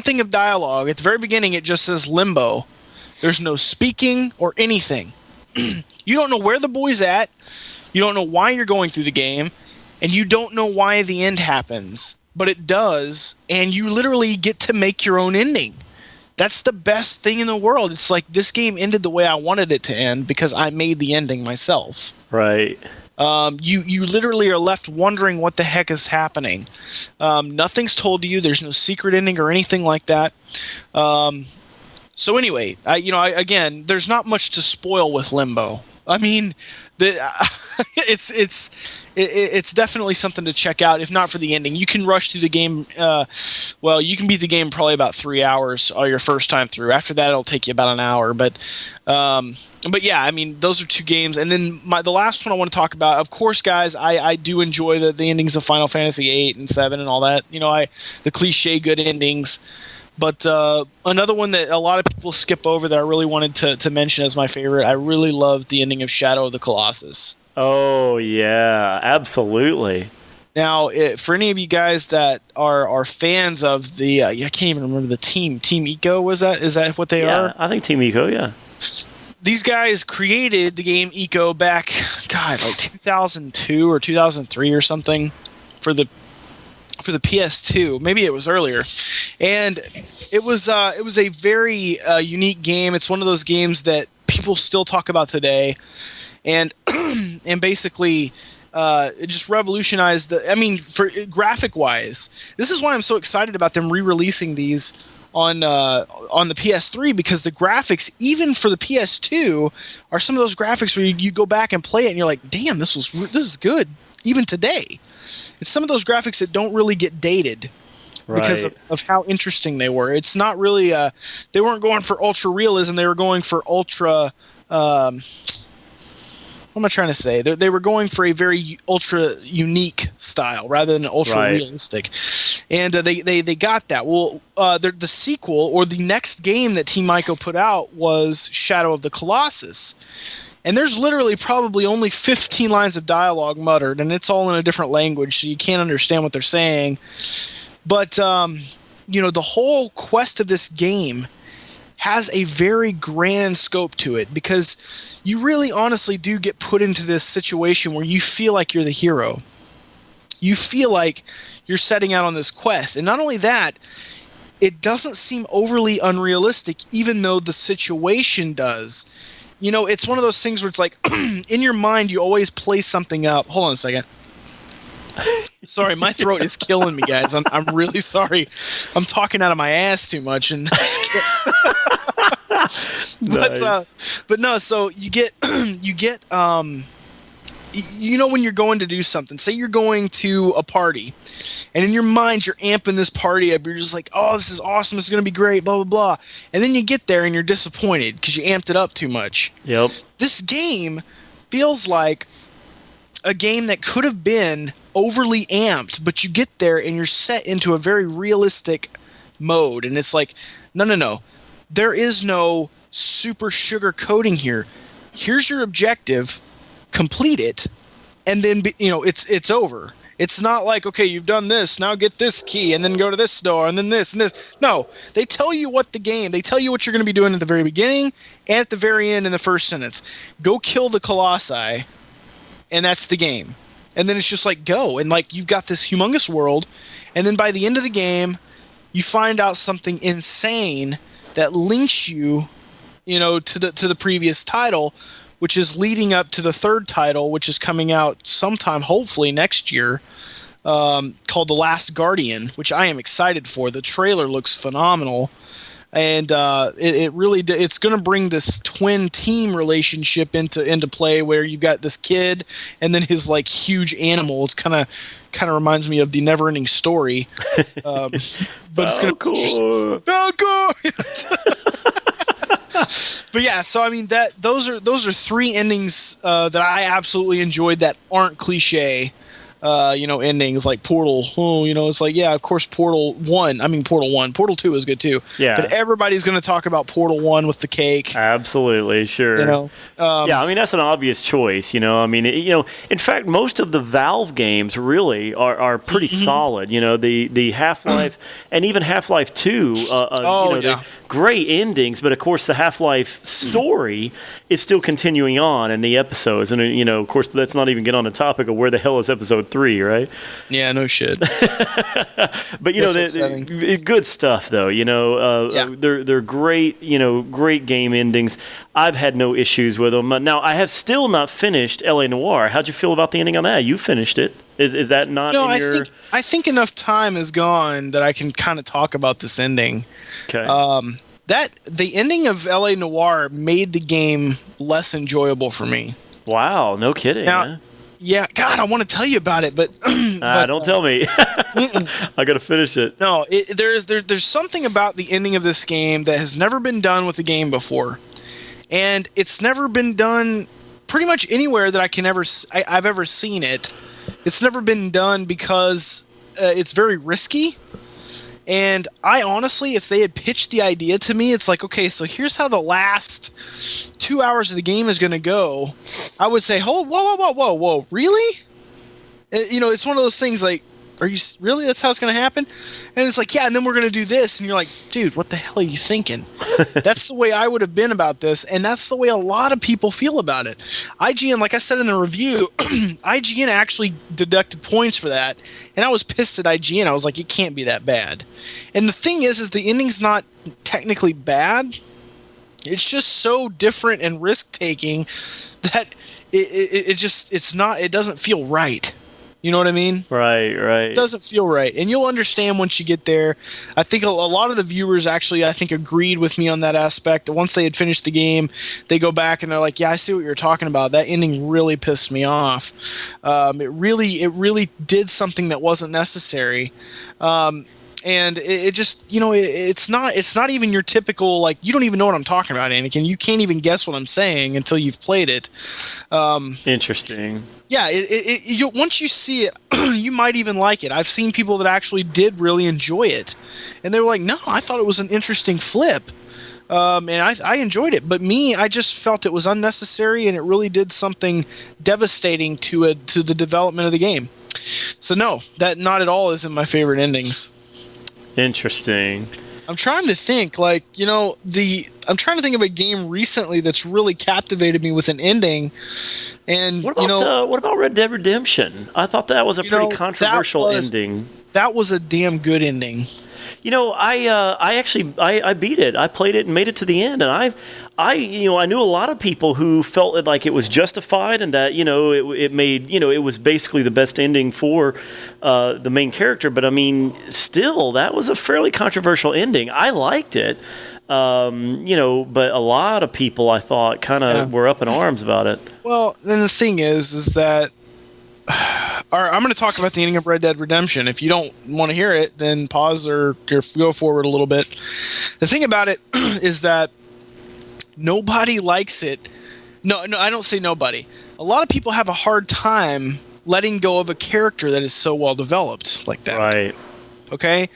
Speaker 2: thing of dialogue. At the very beginning it just says Limbo. There's no speaking or anything. You don't know where the boy's at. You don't know why you're going through the game. And you don't know why the end happens. But it does. And you literally get to make your own ending. That's the best thing in the world. It's like this game ended the way I wanted it to end because I made the ending myself.
Speaker 1: Right.
Speaker 2: You literally are left wondering what the heck is happening. Nothing's told to you. There's no secret ending or anything like that. So anyway, again, there's not much to spoil with Limbo. I mean, it's definitely something to check out. If not for the ending, you can rush through the game. You can beat the game probably about 3 hours your first time through. After that, it'll take you about an hour. But yeah, I mean, those are two games. And then the last one I want to talk about, of course, guys, I do enjoy the endings of Final Fantasy 8 and 7 and all that. The cliche good endings. But another one that a lot of people skip over that I really wanted to mention as my favorite, I really loved the ending of Shadow of the Colossus.
Speaker 1: Oh, yeah, absolutely.
Speaker 2: Now, for any of you guys that are fans of the, I can't even remember the team. Team Eco, is that what they are?
Speaker 1: Yeah, I think Team Eco, yeah.
Speaker 2: These guys created the game Eco back, God, like 2002 or 2003 or something for the PS2. Maybe it was earlier. And it was a very unique game. It's one of those games that people still talk about today. And and basically it just revolutionized for graphic wise. This is why I'm so excited about them re-releasing these on the PS3, because the graphics, even for the PS2, are some of those graphics where you go back and play it and you're like, damn, this is good even today. It's some of those graphics that don't really get dated because of how interesting they were. It's not really they weren't going for ultra realism, they were going for ultra what am I trying to say? They were going for a very ultra unique style rather than ultra realistic, and they got that. Well, the sequel, or the next game that Team Ico put out, was Shadow of the Colossus, and there's literally probably only 15 lines of dialogue muttered, and it's all in a different language, so you can't understand what they're saying. But the whole quest of this game has a very grand scope to it, because you really honestly do get put into this situation where you feel like you're the hero. You feel like you're setting out on this quest. And not only that, it doesn't seem overly unrealistic, even though the situation does. It's one of those things where it's like, in your mind, you always play something up. Hold on a second. Sorry, my throat is killing me, guys. I'm really sorry. I'm talking out of my ass too much, and but no. So you get when you're going to do something. Say you're going to a party, and in your mind you're amping this party up. You're just like, oh, this is awesome. This is gonna be great. Blah blah blah. And then you get there and you're disappointed because you amped it up too much.
Speaker 1: Yep.
Speaker 2: This game feels like a game that could have been overly amped, but you get there and you're set into a very realistic mode, and it's like, no, there is no super sugar coating here. Here's your objective, complete it, and then it's over. It's not like, okay, you've done this, now get this key and then go to this door and then this and this. No, they tell you what you're going to be doing at the very beginning and at the very end in the first sentence. Go kill the Colossi, and that's the game. And then it's just like, go. And like, you've got this humongous world. And then by the end of the game, you find out something insane that links you, to the previous title, which is leading up to the third title, which is coming out sometime, hopefully next year, called The Last Guardian, which I am excited for. The trailer looks phenomenal. And it's going to bring this twin team relationship into play, where you've got this kid and then his like huge animal. It's kind of reminds me of the Never-Ending Story, but it's going to
Speaker 1: cool.
Speaker 2: But yeah, so I mean those are three endings that I absolutely enjoyed that aren't cliche. Endings like Portal. It's like, yeah, of course, Portal 1. Portal 2 is good too.
Speaker 1: Yeah.
Speaker 2: But everybody's going to talk about Portal 1 with the cake.
Speaker 1: Absolutely, sure. That's an obvious choice. In fact, most of the Valve games really are pretty solid. The Half-Life and even Half-Life 2. Great endings, but of course the Half-Life story is still continuing on in the episodes, and of course let's not even get on the topic of where the hell is episode 3, right?
Speaker 2: Yeah, no shit.
Speaker 1: But good stuff though. They're great. Great game endings. I've had no issues with them. Now I have still not finished L.A. Noire. How'd you feel about the ending on that? You finished it. Is that not? No,
Speaker 2: I think enough time has gone that I can kind of talk about this ending.
Speaker 1: Okay.
Speaker 2: The ending of L.A. Noire made the game less enjoyable for me.
Speaker 1: Wow, no kidding.
Speaker 2: Now, yeah, God, I want to tell you about it, but
Speaker 1: don't tell me. I got to finish it.
Speaker 2: No, there's something about the ending of this game that has never been done with the game before, and it's never been done pretty much anywhere that I've ever seen it. It's never been done because it's very risky, And I honestly, if they had pitched the idea to me, it's like, okay, so here's how the last 2 hours of the game is going to go. I would say, whoa, really? It's one of those things like, are you really? That's how it's going to happen? And it's like, yeah, and then we're going to do this. And you're like, dude, what the hell are you thinking? That's the way I would have been about this. And that's the way a lot of people feel about it. IGN, like I said in the review, IGN actually deducted points for that. And I was pissed at IGN. I was like, it can't be that bad. And the thing is the ending's not technically bad. It's just so different and risk-taking that it doesn't feel right. You know what I mean?
Speaker 1: Right.
Speaker 2: It doesn't feel right. And you'll understand once you get there. I think a lot of the viewers actually, agreed with me on that aspect. Once they had finished the game, they go back and they're like, yeah, I see what you're talking about. That ending really pissed me off. It really did something that wasn't necessary. And it just, it's not even your typical, like, you don't even know what I'm talking about, Anakin. You can't even guess what I'm saying until you've played it.
Speaker 1: Interesting.
Speaker 2: Yeah, once you see it, you might even like it. I've seen people that actually did really enjoy it. And they were like, no, I thought it was an interesting flip. And I enjoyed it. But me, I just felt it was unnecessary, and it really did something devastating to the development of the game. So no, that not at all isn't my favorite endings.
Speaker 1: Interesting.
Speaker 2: I'm trying to think, I'm trying to think of a game recently that's really captivated me with an ending. And
Speaker 1: what about Red Dead Redemption? I thought that was a pretty controversial ending.
Speaker 2: That was a damn good ending.
Speaker 1: I beat it. I played it and made it to the end, and I knew a lot of people who felt like it was justified, and that it made it was basically the best ending for the main character. But I mean, still, that was a fairly controversial ending. I liked it, but a lot of people, I thought, kind of were up in arms about it.
Speaker 2: Well, then the thing is that. All right, I'm going to talk about the ending of Red Dead Redemption. If you don't want to hear it, then pause or go forward a little bit. The thing about it is that nobody likes it. No, I don't say nobody. A lot of people have a hard time letting go of a character that is so well developed like that.
Speaker 1: Right.
Speaker 2: Okay?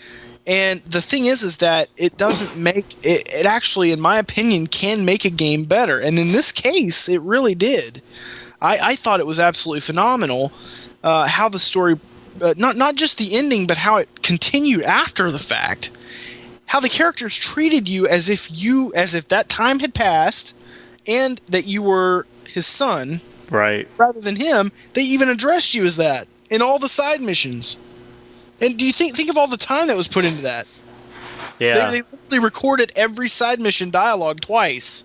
Speaker 2: And the thing is that it doesn't make it. It actually, in my opinion, can make a game better. And in this case, it really did. I thought it was absolutely phenomenal how the story, not just the ending, but how it continued after the fact. How the characters treated you as if that time had passed, and that you were his son,
Speaker 1: right? Rather
Speaker 2: than him. They even addressed you as that in all the side missions. And do you think of all the time that was put into that?
Speaker 1: Yeah,
Speaker 2: they literally recorded every side mission dialogue twice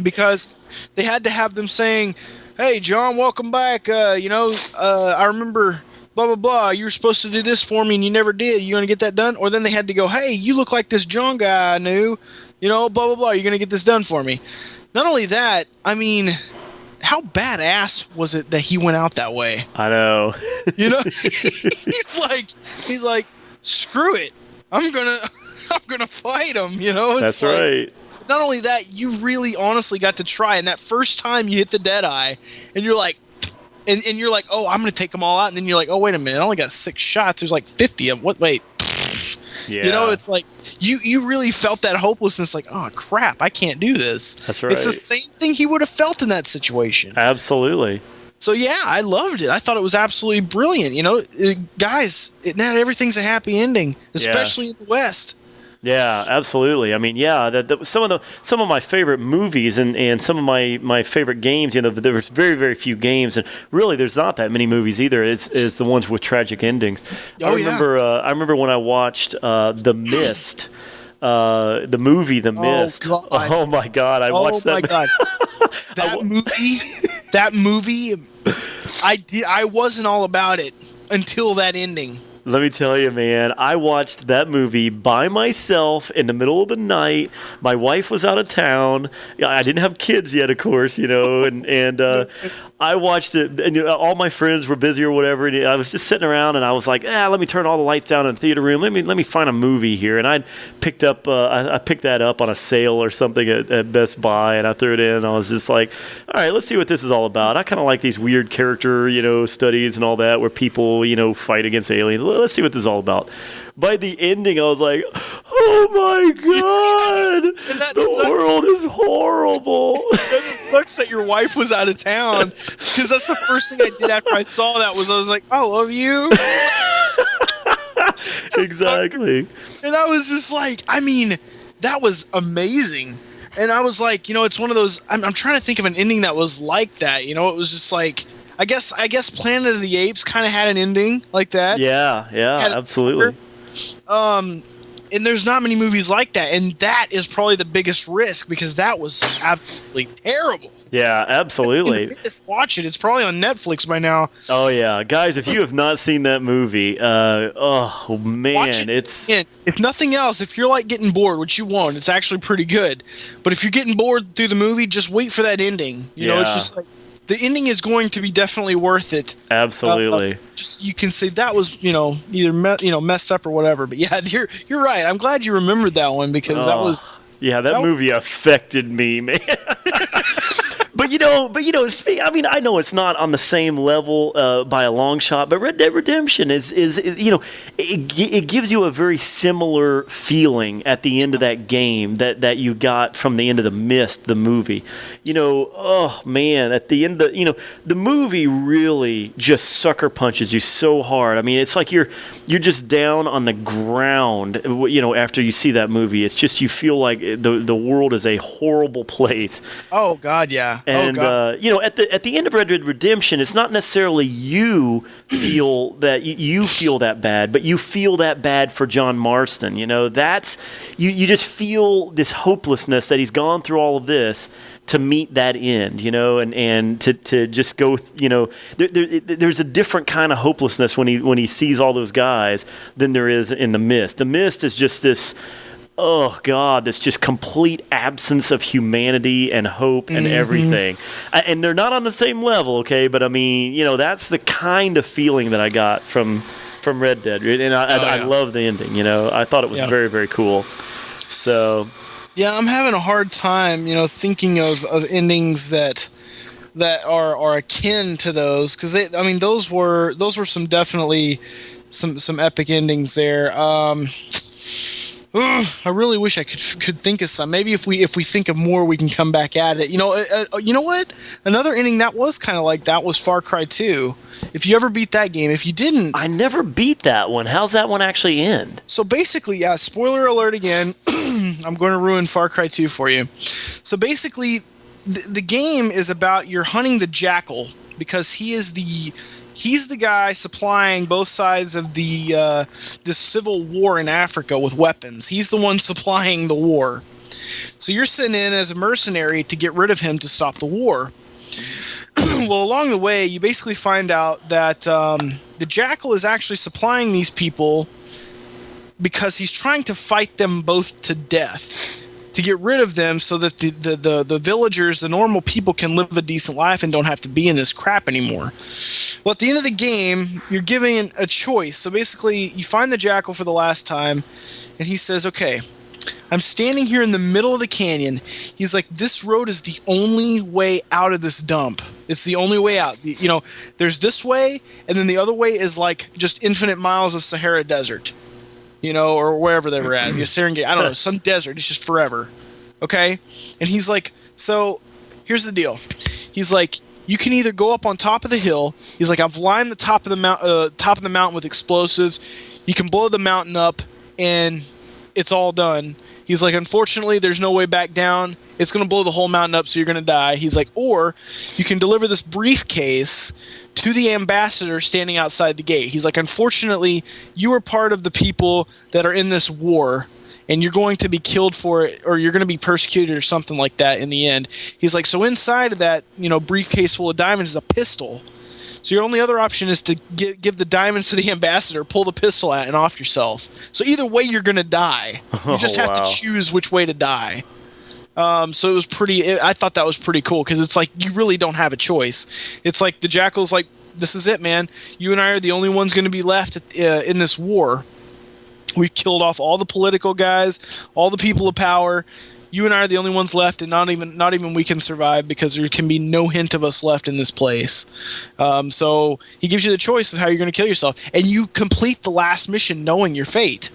Speaker 2: because they had to have them saying, "Hey, John, welcome back. I remember blah, blah, blah. You were supposed to do this for me and you never did. You going to get that done?" Or then they had to go, "Hey, you look like this John guy I knew. Blah, blah, blah. You're going to get this done for me." Not only that, I mean, how badass was it that he went out that way?
Speaker 1: I know.
Speaker 2: He's like, screw it. I'm gonna fight him.
Speaker 1: That's right.
Speaker 2: Not only that, you really honestly got to try. And that first time you hit the Deadeye, and you're like, and you're like, oh, I'm going to take them all out. And then you're like, oh, wait a minute. I only got 6 shots. There's like 50 of them. What? Wait.
Speaker 1: Yeah.
Speaker 2: It's like you really felt that hopelessness, like, oh, crap, I can't do this.
Speaker 1: That's right.
Speaker 2: It's the same thing he would have felt in that situation.
Speaker 1: Absolutely.
Speaker 2: So, yeah, I loved it. I thought it was absolutely brilliant. Guys, not everything's a happy ending, especially in the West.
Speaker 1: Yeah, absolutely. I mean, some of my favorite movies and some of my favorite games. There's very, very few games, and really, there's not that many movies either. It's the ones with tragic endings.
Speaker 2: Oh,
Speaker 1: I remember when I watched The Mist, the movie The Mist.
Speaker 2: God.
Speaker 1: Oh my God! I watched that.
Speaker 2: Oh my God! That movie. I wasn't all about it until that ending.
Speaker 1: Let me tell you, man, I watched that movie by myself in the middle of the night. My wife was out of town. I didn't have kids yet, of course, and I watched it, and all my friends were busy or whatever, and I was just sitting around, and I was like, let me turn all the lights down in the theater room. Let me find a movie here. And I picked that up on a sale or something at Best Buy, and I threw it in, and I was just like, all right, let's see what this is all about. I kind of like these weird character, studies and all that, where people, fight against aliens. Let's see what this is all about. by the ending, I was like, oh my God,
Speaker 2: And that
Speaker 1: the
Speaker 2: sucks.
Speaker 1: world is horrible.
Speaker 2: It sucks that your wife was out of town, because that's the first thing I did after I saw that was I was like, I love you.
Speaker 1: Exactly.
Speaker 2: And I was just like, I mean, that was amazing. And I was like, it's one of those, I'm trying to think of an ending that was like that. It was just like, I guess Planet of the Apes kind of had an ending like that.
Speaker 1: Yeah, absolutely.
Speaker 2: And there's not many movies like that, and that is probably the biggest risk, because that was absolutely terrible.
Speaker 1: Yeah, absolutely.
Speaker 2: Just watch it. It's probably on Netflix by now.
Speaker 1: Oh yeah, guys, if you have not seen that movie, oh man,
Speaker 2: Watch it.
Speaker 1: it's
Speaker 2: If nothing else, if you're like getting bored, which you won't, it's actually pretty good. But if you're getting bored through the movie, just wait for that ending. It's just like the ending is going to be definitely worth it.
Speaker 1: Absolutely.
Speaker 2: Just you can say that was either messed up or whatever. But yeah, you're right. I'm glad you remembered that one, because that was.
Speaker 1: Yeah, that movie affected me, man. But I mean, I know it's not on the same level by a long shot, but Red Dead Redemption is it gives you a very similar feeling at the end of that game that you got from the end of The Mist, the movie. Oh man, at the end of the movie really just sucker punches you so hard. I mean, it's like you're just down on the ground, after you see that movie. It's just you feel like the world is a horrible place.
Speaker 2: Oh God, yeah.
Speaker 1: And at the end of Red Dead Redemption, it's not necessarily you feel that you feel that bad, but you feel that bad for John Marston. That's you just feel this hopelessness that he's gone through all of this to meet that end, and to just go, there's a different kind of hopelessness when he sees all those guys than there is in The Mist. The Mist is just this. Oh God, this just complete absence of humanity and hope and everything. And they're not on the same level, okay? But I mean, that's the kind of feeling that I got from Red Dead, and I love the ending. I thought it was very, very cool. So,
Speaker 2: yeah, I'm having a hard time, thinking of endings that are akin to those, because those were some definitely some epic endings there. I really wish I could think of some. Maybe if we think of more, we can come back at it. You know what? Another ending that was kind of like that was Far Cry 2. If you ever beat that game, if you didn't,
Speaker 1: I never beat that one. How's that one actually end?
Speaker 2: So basically, yeah. Spoiler alert again. I'm going to ruin Far Cry 2 for you. So basically, the game is about you're hunting the Jackal, because he's the guy supplying both sides of this civil war in Africa with weapons. He's the one supplying the war. So you're sent in as a mercenary to get rid of him to stop the war. Well, along the way, you basically find out that the Jackal is actually supplying these people because he's trying to fight them both to death, to get rid of them so that the villagers, the normal people, can live a decent life and don't have to be in this crap anymore. Well, at the end of the game, you're given a choice. So basically, you find the Jackal for the last time, and he says, okay, I'm standing here in the middle of the canyon. He's like, this road is the only way out of this dump. It's the only way out. There's this way, and then the other way is like just infinite miles of Sahara Desert. Or wherever they were at. Serengeti, I don't know, some desert. It's just forever. Okay? And he's like, so here's the deal. He's like, you can either go up on top of the hill. He's like, I've lined the top of the mountain with explosives. You can blow the mountain up, and it's all done. He's like, unfortunately, there's no way back down. It's going to blow the whole mountain up, so you're going to die. He's like, or you can deliver this briefcase to the ambassador standing outside the gate. He's like, unfortunately, you are part of the people that are in this war, and you're going to be killed for it, or you're going to be persecuted or something like that in the end. He's like, so inside of that, briefcase full of diamonds is a pistol. So your only other option is to give the diamonds to the ambassador, pull the pistol out, and off yourself. So either way, you're going to die. You just have to choose which way to die. So it was I thought that was pretty cool, because it's like you really don't have a choice. It's like the Jackal's like, this is it, man. You and I are the only ones going to be left in this war. We've killed off all the political guys, all the people of power. you and I are the only ones left, and not even we can survive because there can be no hint of us left in this place. So he gives you the choice of how you're going to kill yourself, and you complete the last mission knowing your fate.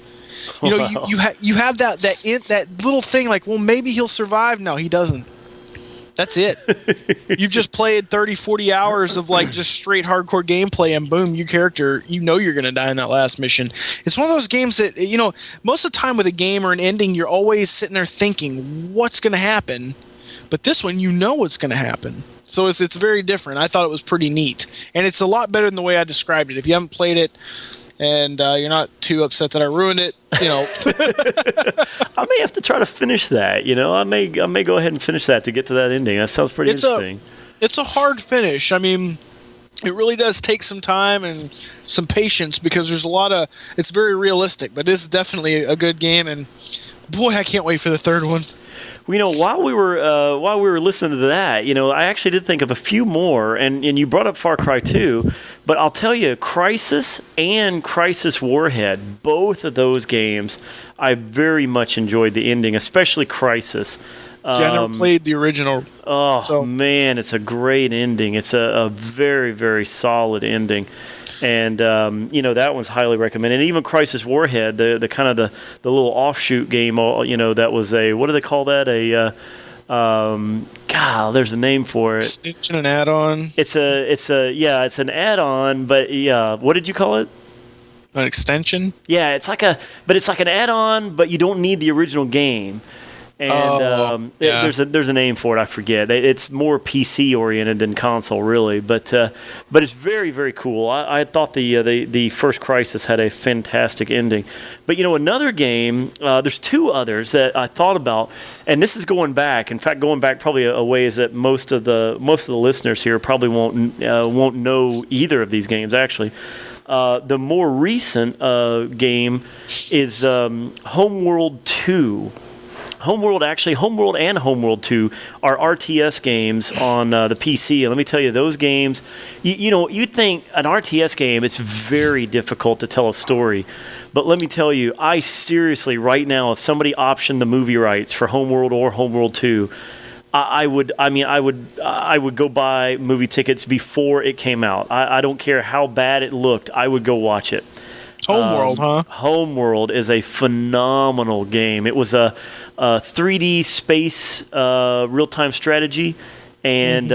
Speaker 2: You know,
Speaker 1: Wow.
Speaker 2: you have that little thing like, well, maybe he'll survive. No, he doesn't. That's it. You've just played 30, 40 hours of like just straight hardcore gameplay, and boom, your character, you know you're going to die in that last mission. It's one of those games that, you know, most of the time with a game or an ending, you're always sitting there thinking, what's going to happen? But this one, you know what's going to happen. So it's very different. I thought it was pretty neat. And it's a lot better than the way I described it. If you haven't played it, and you're not too upset that I ruined it, you know.
Speaker 1: I may have to try to finish that. You know, I may go ahead and finish that to get to that ending. That sounds pretty interesting.
Speaker 2: It's a hard finish. I mean, it really does take some time and some patience because there's a lot of. It's very realistic, but it's definitely a good game. And boy, I can't wait for the third one.
Speaker 1: You know, while we were listening to that, you know, I actually did think of a few more, and you brought up Far Cry 2, but I'll tell you, Crysis and Crysis Warhead, both of those games, I very much enjoyed the ending, especially Crysis.
Speaker 2: See, I never played the original.
Speaker 1: Oh, man, it's a great ending. It's a very, very solid ending. And, you know, that one's highly recommended. And even Crysis Warhead, the kind of the little offshoot game, you know, that was what do they call that? God, there's a name for it.
Speaker 2: Extension, an add-on.
Speaker 1: It's an add-on, but yeah, what did you call it?
Speaker 2: An extension?
Speaker 1: Yeah, it's like an add-on, but you don't need the original game. And there's a name for it. I forget. It's more PC oriented than console, really. But it's very, very cool. I thought the first Crysis had a fantastic ending. But you know, another game. There's two others that I thought about, and this is going back. In fact, going back probably a ways that most of the listeners here probably won't know either of these games actually. The more recent game is Homeworld 2. Homeworld and Homeworld 2 are RTS games on the PC. And let me tell you, those games, you know, you think an RTS game, it's very difficult to tell a story. But let me tell you, I seriously, right now, if somebody optioned the movie rights for Homeworld or Homeworld 2, I would go buy movie tickets before it came out. I don't care how bad it looked. I would go watch it.
Speaker 2: Homeworld, huh?
Speaker 1: Homeworld is a phenomenal game. It was a 3D space real-time strategy, and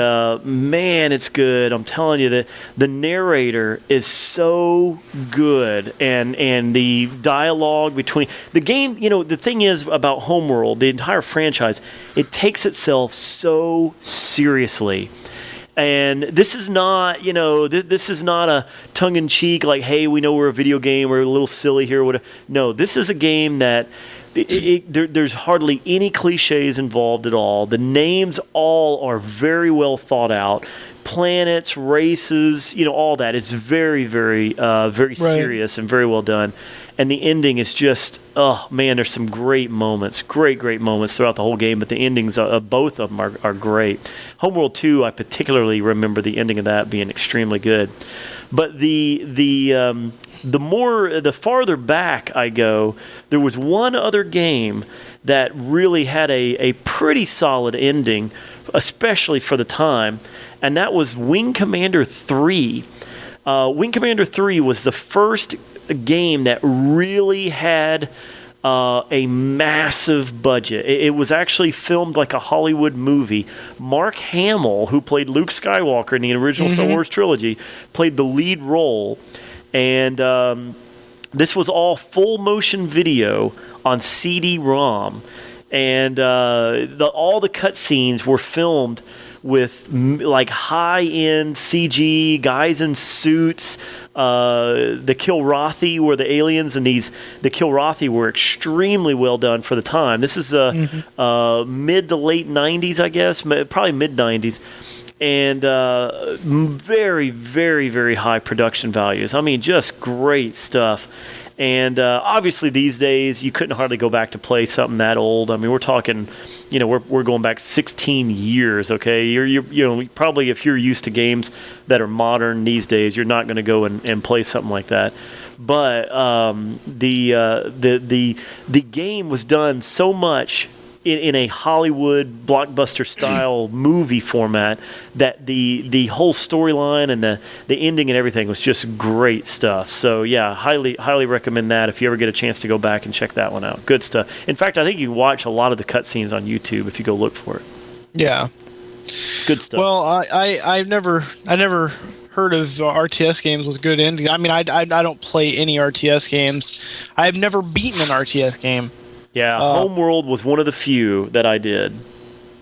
Speaker 1: man, it's good. I'm telling you, the narrator is so good, and the dialogue between the game. You know, the thing is about Homeworld, the entire franchise, it takes itself so seriously. And this is not, you know, this is not a tongue-in-cheek, like, hey, we know we're a video game, we're a little silly here. Whatever. No, this is a game that there's hardly any cliches involved at all. The names all are very well thought out. Planets, races, you know, all that. It's very, very, very serious and very well done. And the ending is just, oh, man, there's some great moments throughout the whole game, but the endings of both of them are great. Homeworld 2, I particularly remember the ending of that being extremely good. But the farther back I go, there was one other game that really had a pretty solid ending, especially for the time, and that was Wing Commander 3. Wing Commander 3 was the first game that really had a massive budget. It was actually filmed like a Hollywood movie. Mark Hamill, who played Luke Skywalker in the original Star Wars trilogy, played the lead role. And this was all full motion video on CD-ROM. And all the cutscenes were filmed with like high-end CG, guys in suits. The Kilrathi were the aliens, and the Kilrathi were extremely well done for the time. This is mid to late 90s, I guess, probably mid 90s. And very, very, very high production values. I mean, just great stuff. And obviously these days you couldn't hardly go back to play something that old. I mean, we're talking, you know, we're going back 16 years. Okay, you know, probably if you're used to games that are modern these days, you're not going to go and play something like that. But the game was done so much in a Hollywood blockbuster style movie format, that the whole storyline and the ending and everything was just great stuff. So yeah, highly recommend that if you ever get a chance to go back and check that one out. Good stuff. In fact, I think you can watch a lot of the cutscenes on YouTube if you go look for it.
Speaker 2: Yeah.
Speaker 1: Good stuff.
Speaker 2: Well, I've never heard of RTS games with good endings. I mean, I don't play any RTS games. I've never beaten an RTS game.
Speaker 1: Yeah, Homeworld was one of the few that I did.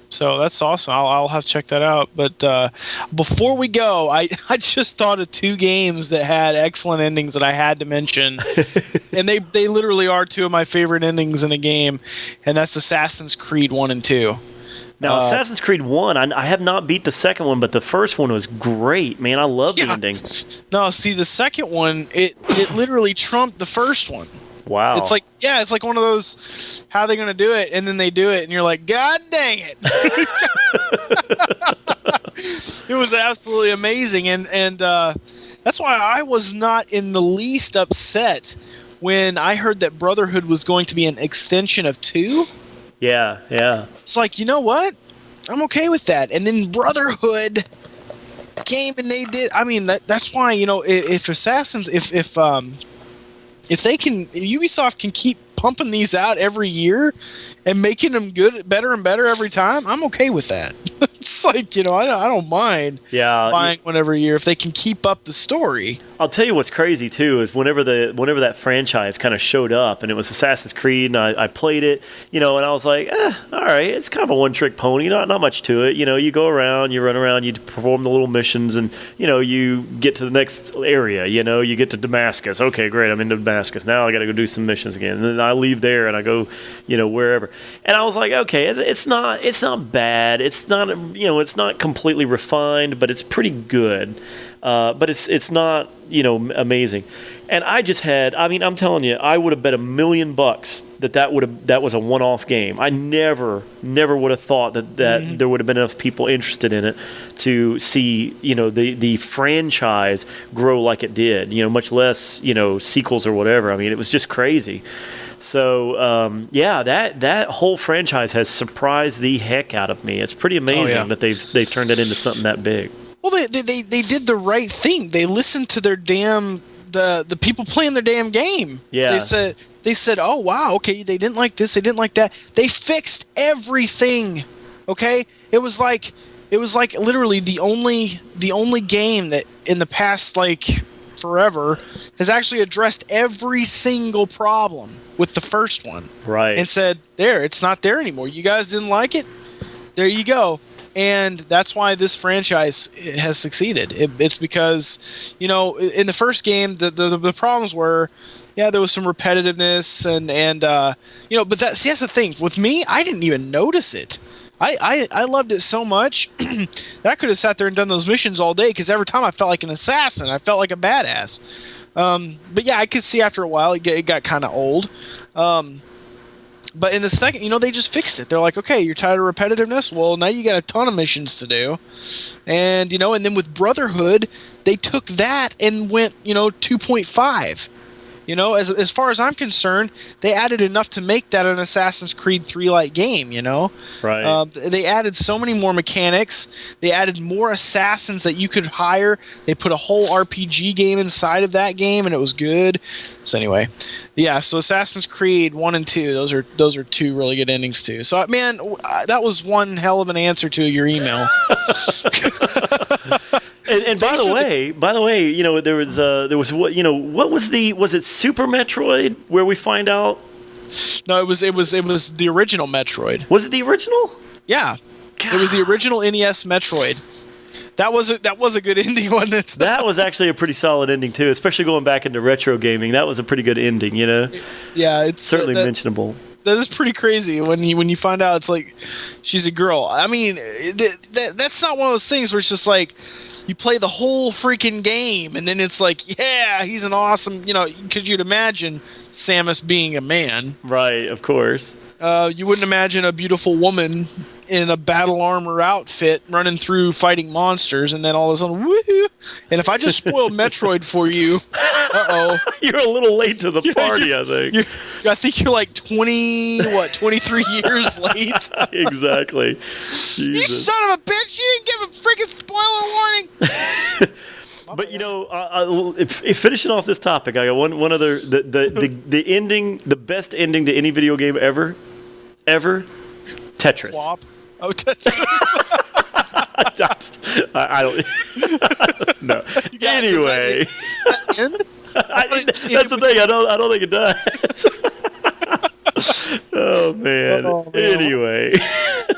Speaker 2: So that's awesome. I'll have to check that out. But before we go, I just thought of 2 games that had excellent endings that I had to mention. And they literally are 2 of my favorite endings in a game, and that's Assassin's Creed 1 and 2.
Speaker 1: Now, Assassin's Creed 1, I have not beat the second one, but the first one was great, man. I love the ending.
Speaker 2: No, see, the second one, it literally trumped the first one.
Speaker 1: Wow.
Speaker 2: It's like one of those, how are they going to do it? And then they do it, and you're like, God dang it. It was absolutely amazing. And that's why I was not in the least upset when I heard that Brotherhood was going to be an extension of 2.
Speaker 1: Yeah.
Speaker 2: It's like, you know what? I'm okay with that. And then Brotherhood came and they did. I mean, that's why, if Assassins, if Ubisoft can keep pumping these out every year and making them better and better every time, I'm okay with that. It's like, I don't mind buying one every year if they can keep up the story.
Speaker 1: I'll tell you what's crazy too is whenever that franchise kind of showed up and it was Assassin's Creed and I played it, and I was like, all right, it's kind of a one-trick pony, not much to it. You go around, you run around, you perform the little missions, and you get to the next area. You get to Damascus. Okay, great, I'm in Damascus. Now I got to go do some missions again, and then I leave there and I go, wherever. And I was like, okay, it's not bad. It's not it's not completely refined, but it's pretty good. But it's not, amazing. And I just had, I'm telling you, I would have bet $1 million that was a one-off game. I never would have thought that there would have been enough people interested in it to see, the franchise grow like it did, much less, sequels or whatever. I mean, it was just crazy. So, that whole franchise has surprised the heck out of me. It's pretty amazing that they've turned it into something that big.
Speaker 2: Well, they did the right thing. They listened to their the people playing their damn game.
Speaker 1: Yeah.
Speaker 2: They said, oh wow, okay, they didn't like this, they didn't like that. They fixed everything. Okay? It was like literally the only game that in the past forever has actually addressed every single problem with the first one.
Speaker 1: Right.
Speaker 2: And said, it's not there anymore. You guys didn't like it? There you go. And that's why this franchise has succeeded. It's because, in the first game, the problems were, there was some repetitiveness and but that's the thing. With me, I didn't even notice it. I loved it so much that I could have sat there and done those missions all day because every time I felt like an assassin. I felt like a badass. But yeah, I could see after a while it got kind of old. But in the second, they just fixed it. They're like, okay, you're tired of repetitiveness? Well, now you got a ton of missions to do. And, and then with Brotherhood, they took that and went, 2.5. As far as I'm concerned, they added enough to make that an Assassin's Creed 3-like game,
Speaker 1: Right.
Speaker 2: They added so many more mechanics. They added more assassins that you could hire. They put a whole RPG game inside of that game, and it was good. So anyway, so Assassin's Creed 1 and 2, those are 2 really good endings too. So man, that was one hell of an answer to your email.
Speaker 1: And by the way, there was what was it Super Metroid where we find out?
Speaker 2: No, it was the original Metroid.
Speaker 1: Was it the original?
Speaker 2: Yeah, God. It was the original NES Metroid. That was a good ending, wasn't it?
Speaker 1: That was actually a pretty solid ending too, especially going back into retro gaming. That was a pretty good ending,
Speaker 2: Yeah, it's
Speaker 1: certainly mentionable.
Speaker 2: That is pretty crazy when you find out it's like she's a girl. I mean, that's not one of those things where it's just like you play the whole freaking game and then it's like, yeah, he's an awesome, because you'd imagine Samus being a man.
Speaker 1: Right, of course.
Speaker 2: You wouldn't imagine a beautiful woman in a battle armor outfit running through fighting monsters, and then all of a sudden, woohoo! And if I just spoiled Metroid for you,
Speaker 1: You're a little late to the party, I think.
Speaker 2: I think you're like 23 years late.
Speaker 1: Exactly.
Speaker 2: You son of a bitch! You didn't give a freaking spoiler warning.
Speaker 1: But if finishing off this topic, I got one other the ending, the best ending to any video game ever, Tetris.
Speaker 2: Flop. Oh, Tetris.
Speaker 1: I don't. No. Anyway,
Speaker 2: End?
Speaker 1: that's the thing. I don't think it does. Oh man. Anyway.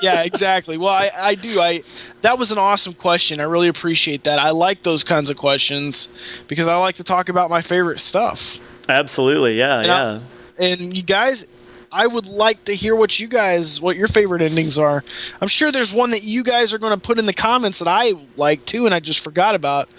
Speaker 2: Yeah, exactly. Well, I do. That was an awesome question. I really appreciate that. I like those kinds of questions because I like to talk about my favorite stuff.
Speaker 1: Absolutely. Yeah.
Speaker 2: And you guys, I would like to hear what your favorite endings are. I'm sure there's one that you guys are going to put in the comments that I like too, and I just forgot about.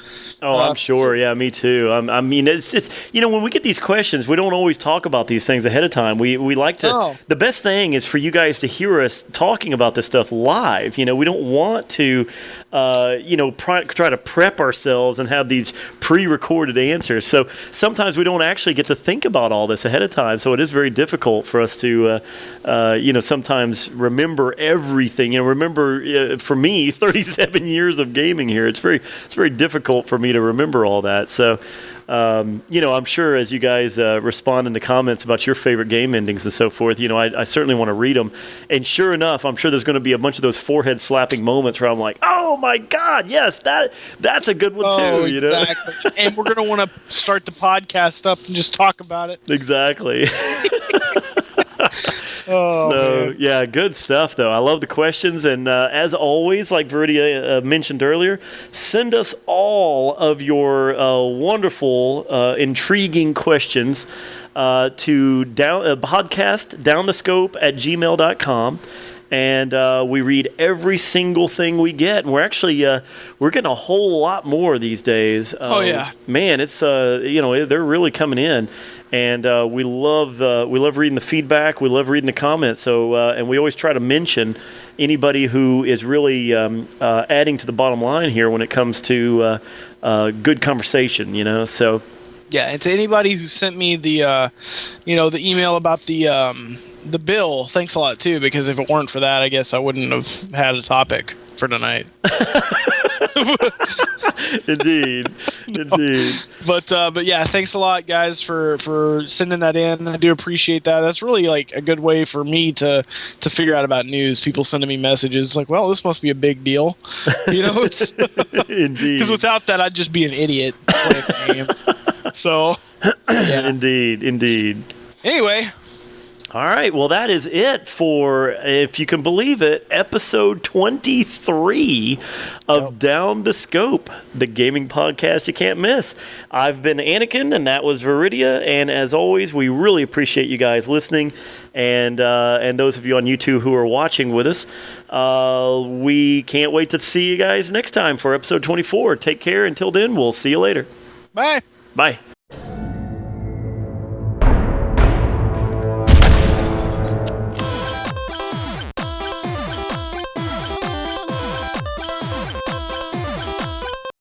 Speaker 1: Oh, I'm sure. Yeah, me too. I mean, it's when we get these questions, we don't always talk about these things ahead of time. We like to.
Speaker 2: No.
Speaker 1: The best thing is for you guys to hear us talking about this stuff live. We don't want to, try to prep ourselves and have these pre-recorded answers. So sometimes we don't actually get to think about all this ahead of time. So it is very difficult for us to, sometimes remember everything. Remember for me, 37 years of gaming here. It's very difficult for me to remember all that. So, I'm sure as you guys respond in the comments about your favorite game endings and so forth, I certainly want to read them. And sure enough, I'm sure there's going to be a bunch of those forehead slapping moments where I'm like, oh my God, yes, that's a good one too.
Speaker 2: Exactly. And we're going to want to start the podcast up and just talk about it.
Speaker 1: Exactly. Man. Yeah, good stuff though. I love the questions, and as always, like Veridia mentioned earlier, send us all of your wonderful, intriguing questions to podcastdownthescope@gmail.com. And we read every single thing we get, and we're actually we're getting a whole lot more these days. Man, it's they're really coming in. And we love reading the feedback. We love reading the comments. So and we always try to mention anybody who is really adding to the bottom line here when it comes to good conversation. So
Speaker 2: yeah, and to anybody who sent me the the email about the bill, thanks a lot too. Because if it weren't for that, I guess I wouldn't have had a topic for tonight.
Speaker 1: Indeed.
Speaker 2: But yeah, thanks a lot, guys, for sending that in. I do appreciate that. That's really like a good way for me to figure out about news. People sending me messages like, "Well, this must be a big deal,"
Speaker 1: Indeed.
Speaker 2: Because without that, I'd just be an idiot playing the game. So, yeah.
Speaker 1: Indeed.
Speaker 2: Anyway.
Speaker 1: All right, well, that is it for, if you can believe it, episode 23 of Down the Scope, the gaming podcast you can't miss. I've been Anakin, and that was Veridia, and as always, we really appreciate you guys listening, and those of you on YouTube who are watching with us. We can't wait to see you guys next time for episode 24. Take care. Until then, we'll see you later.
Speaker 2: Bye.
Speaker 1: Bye.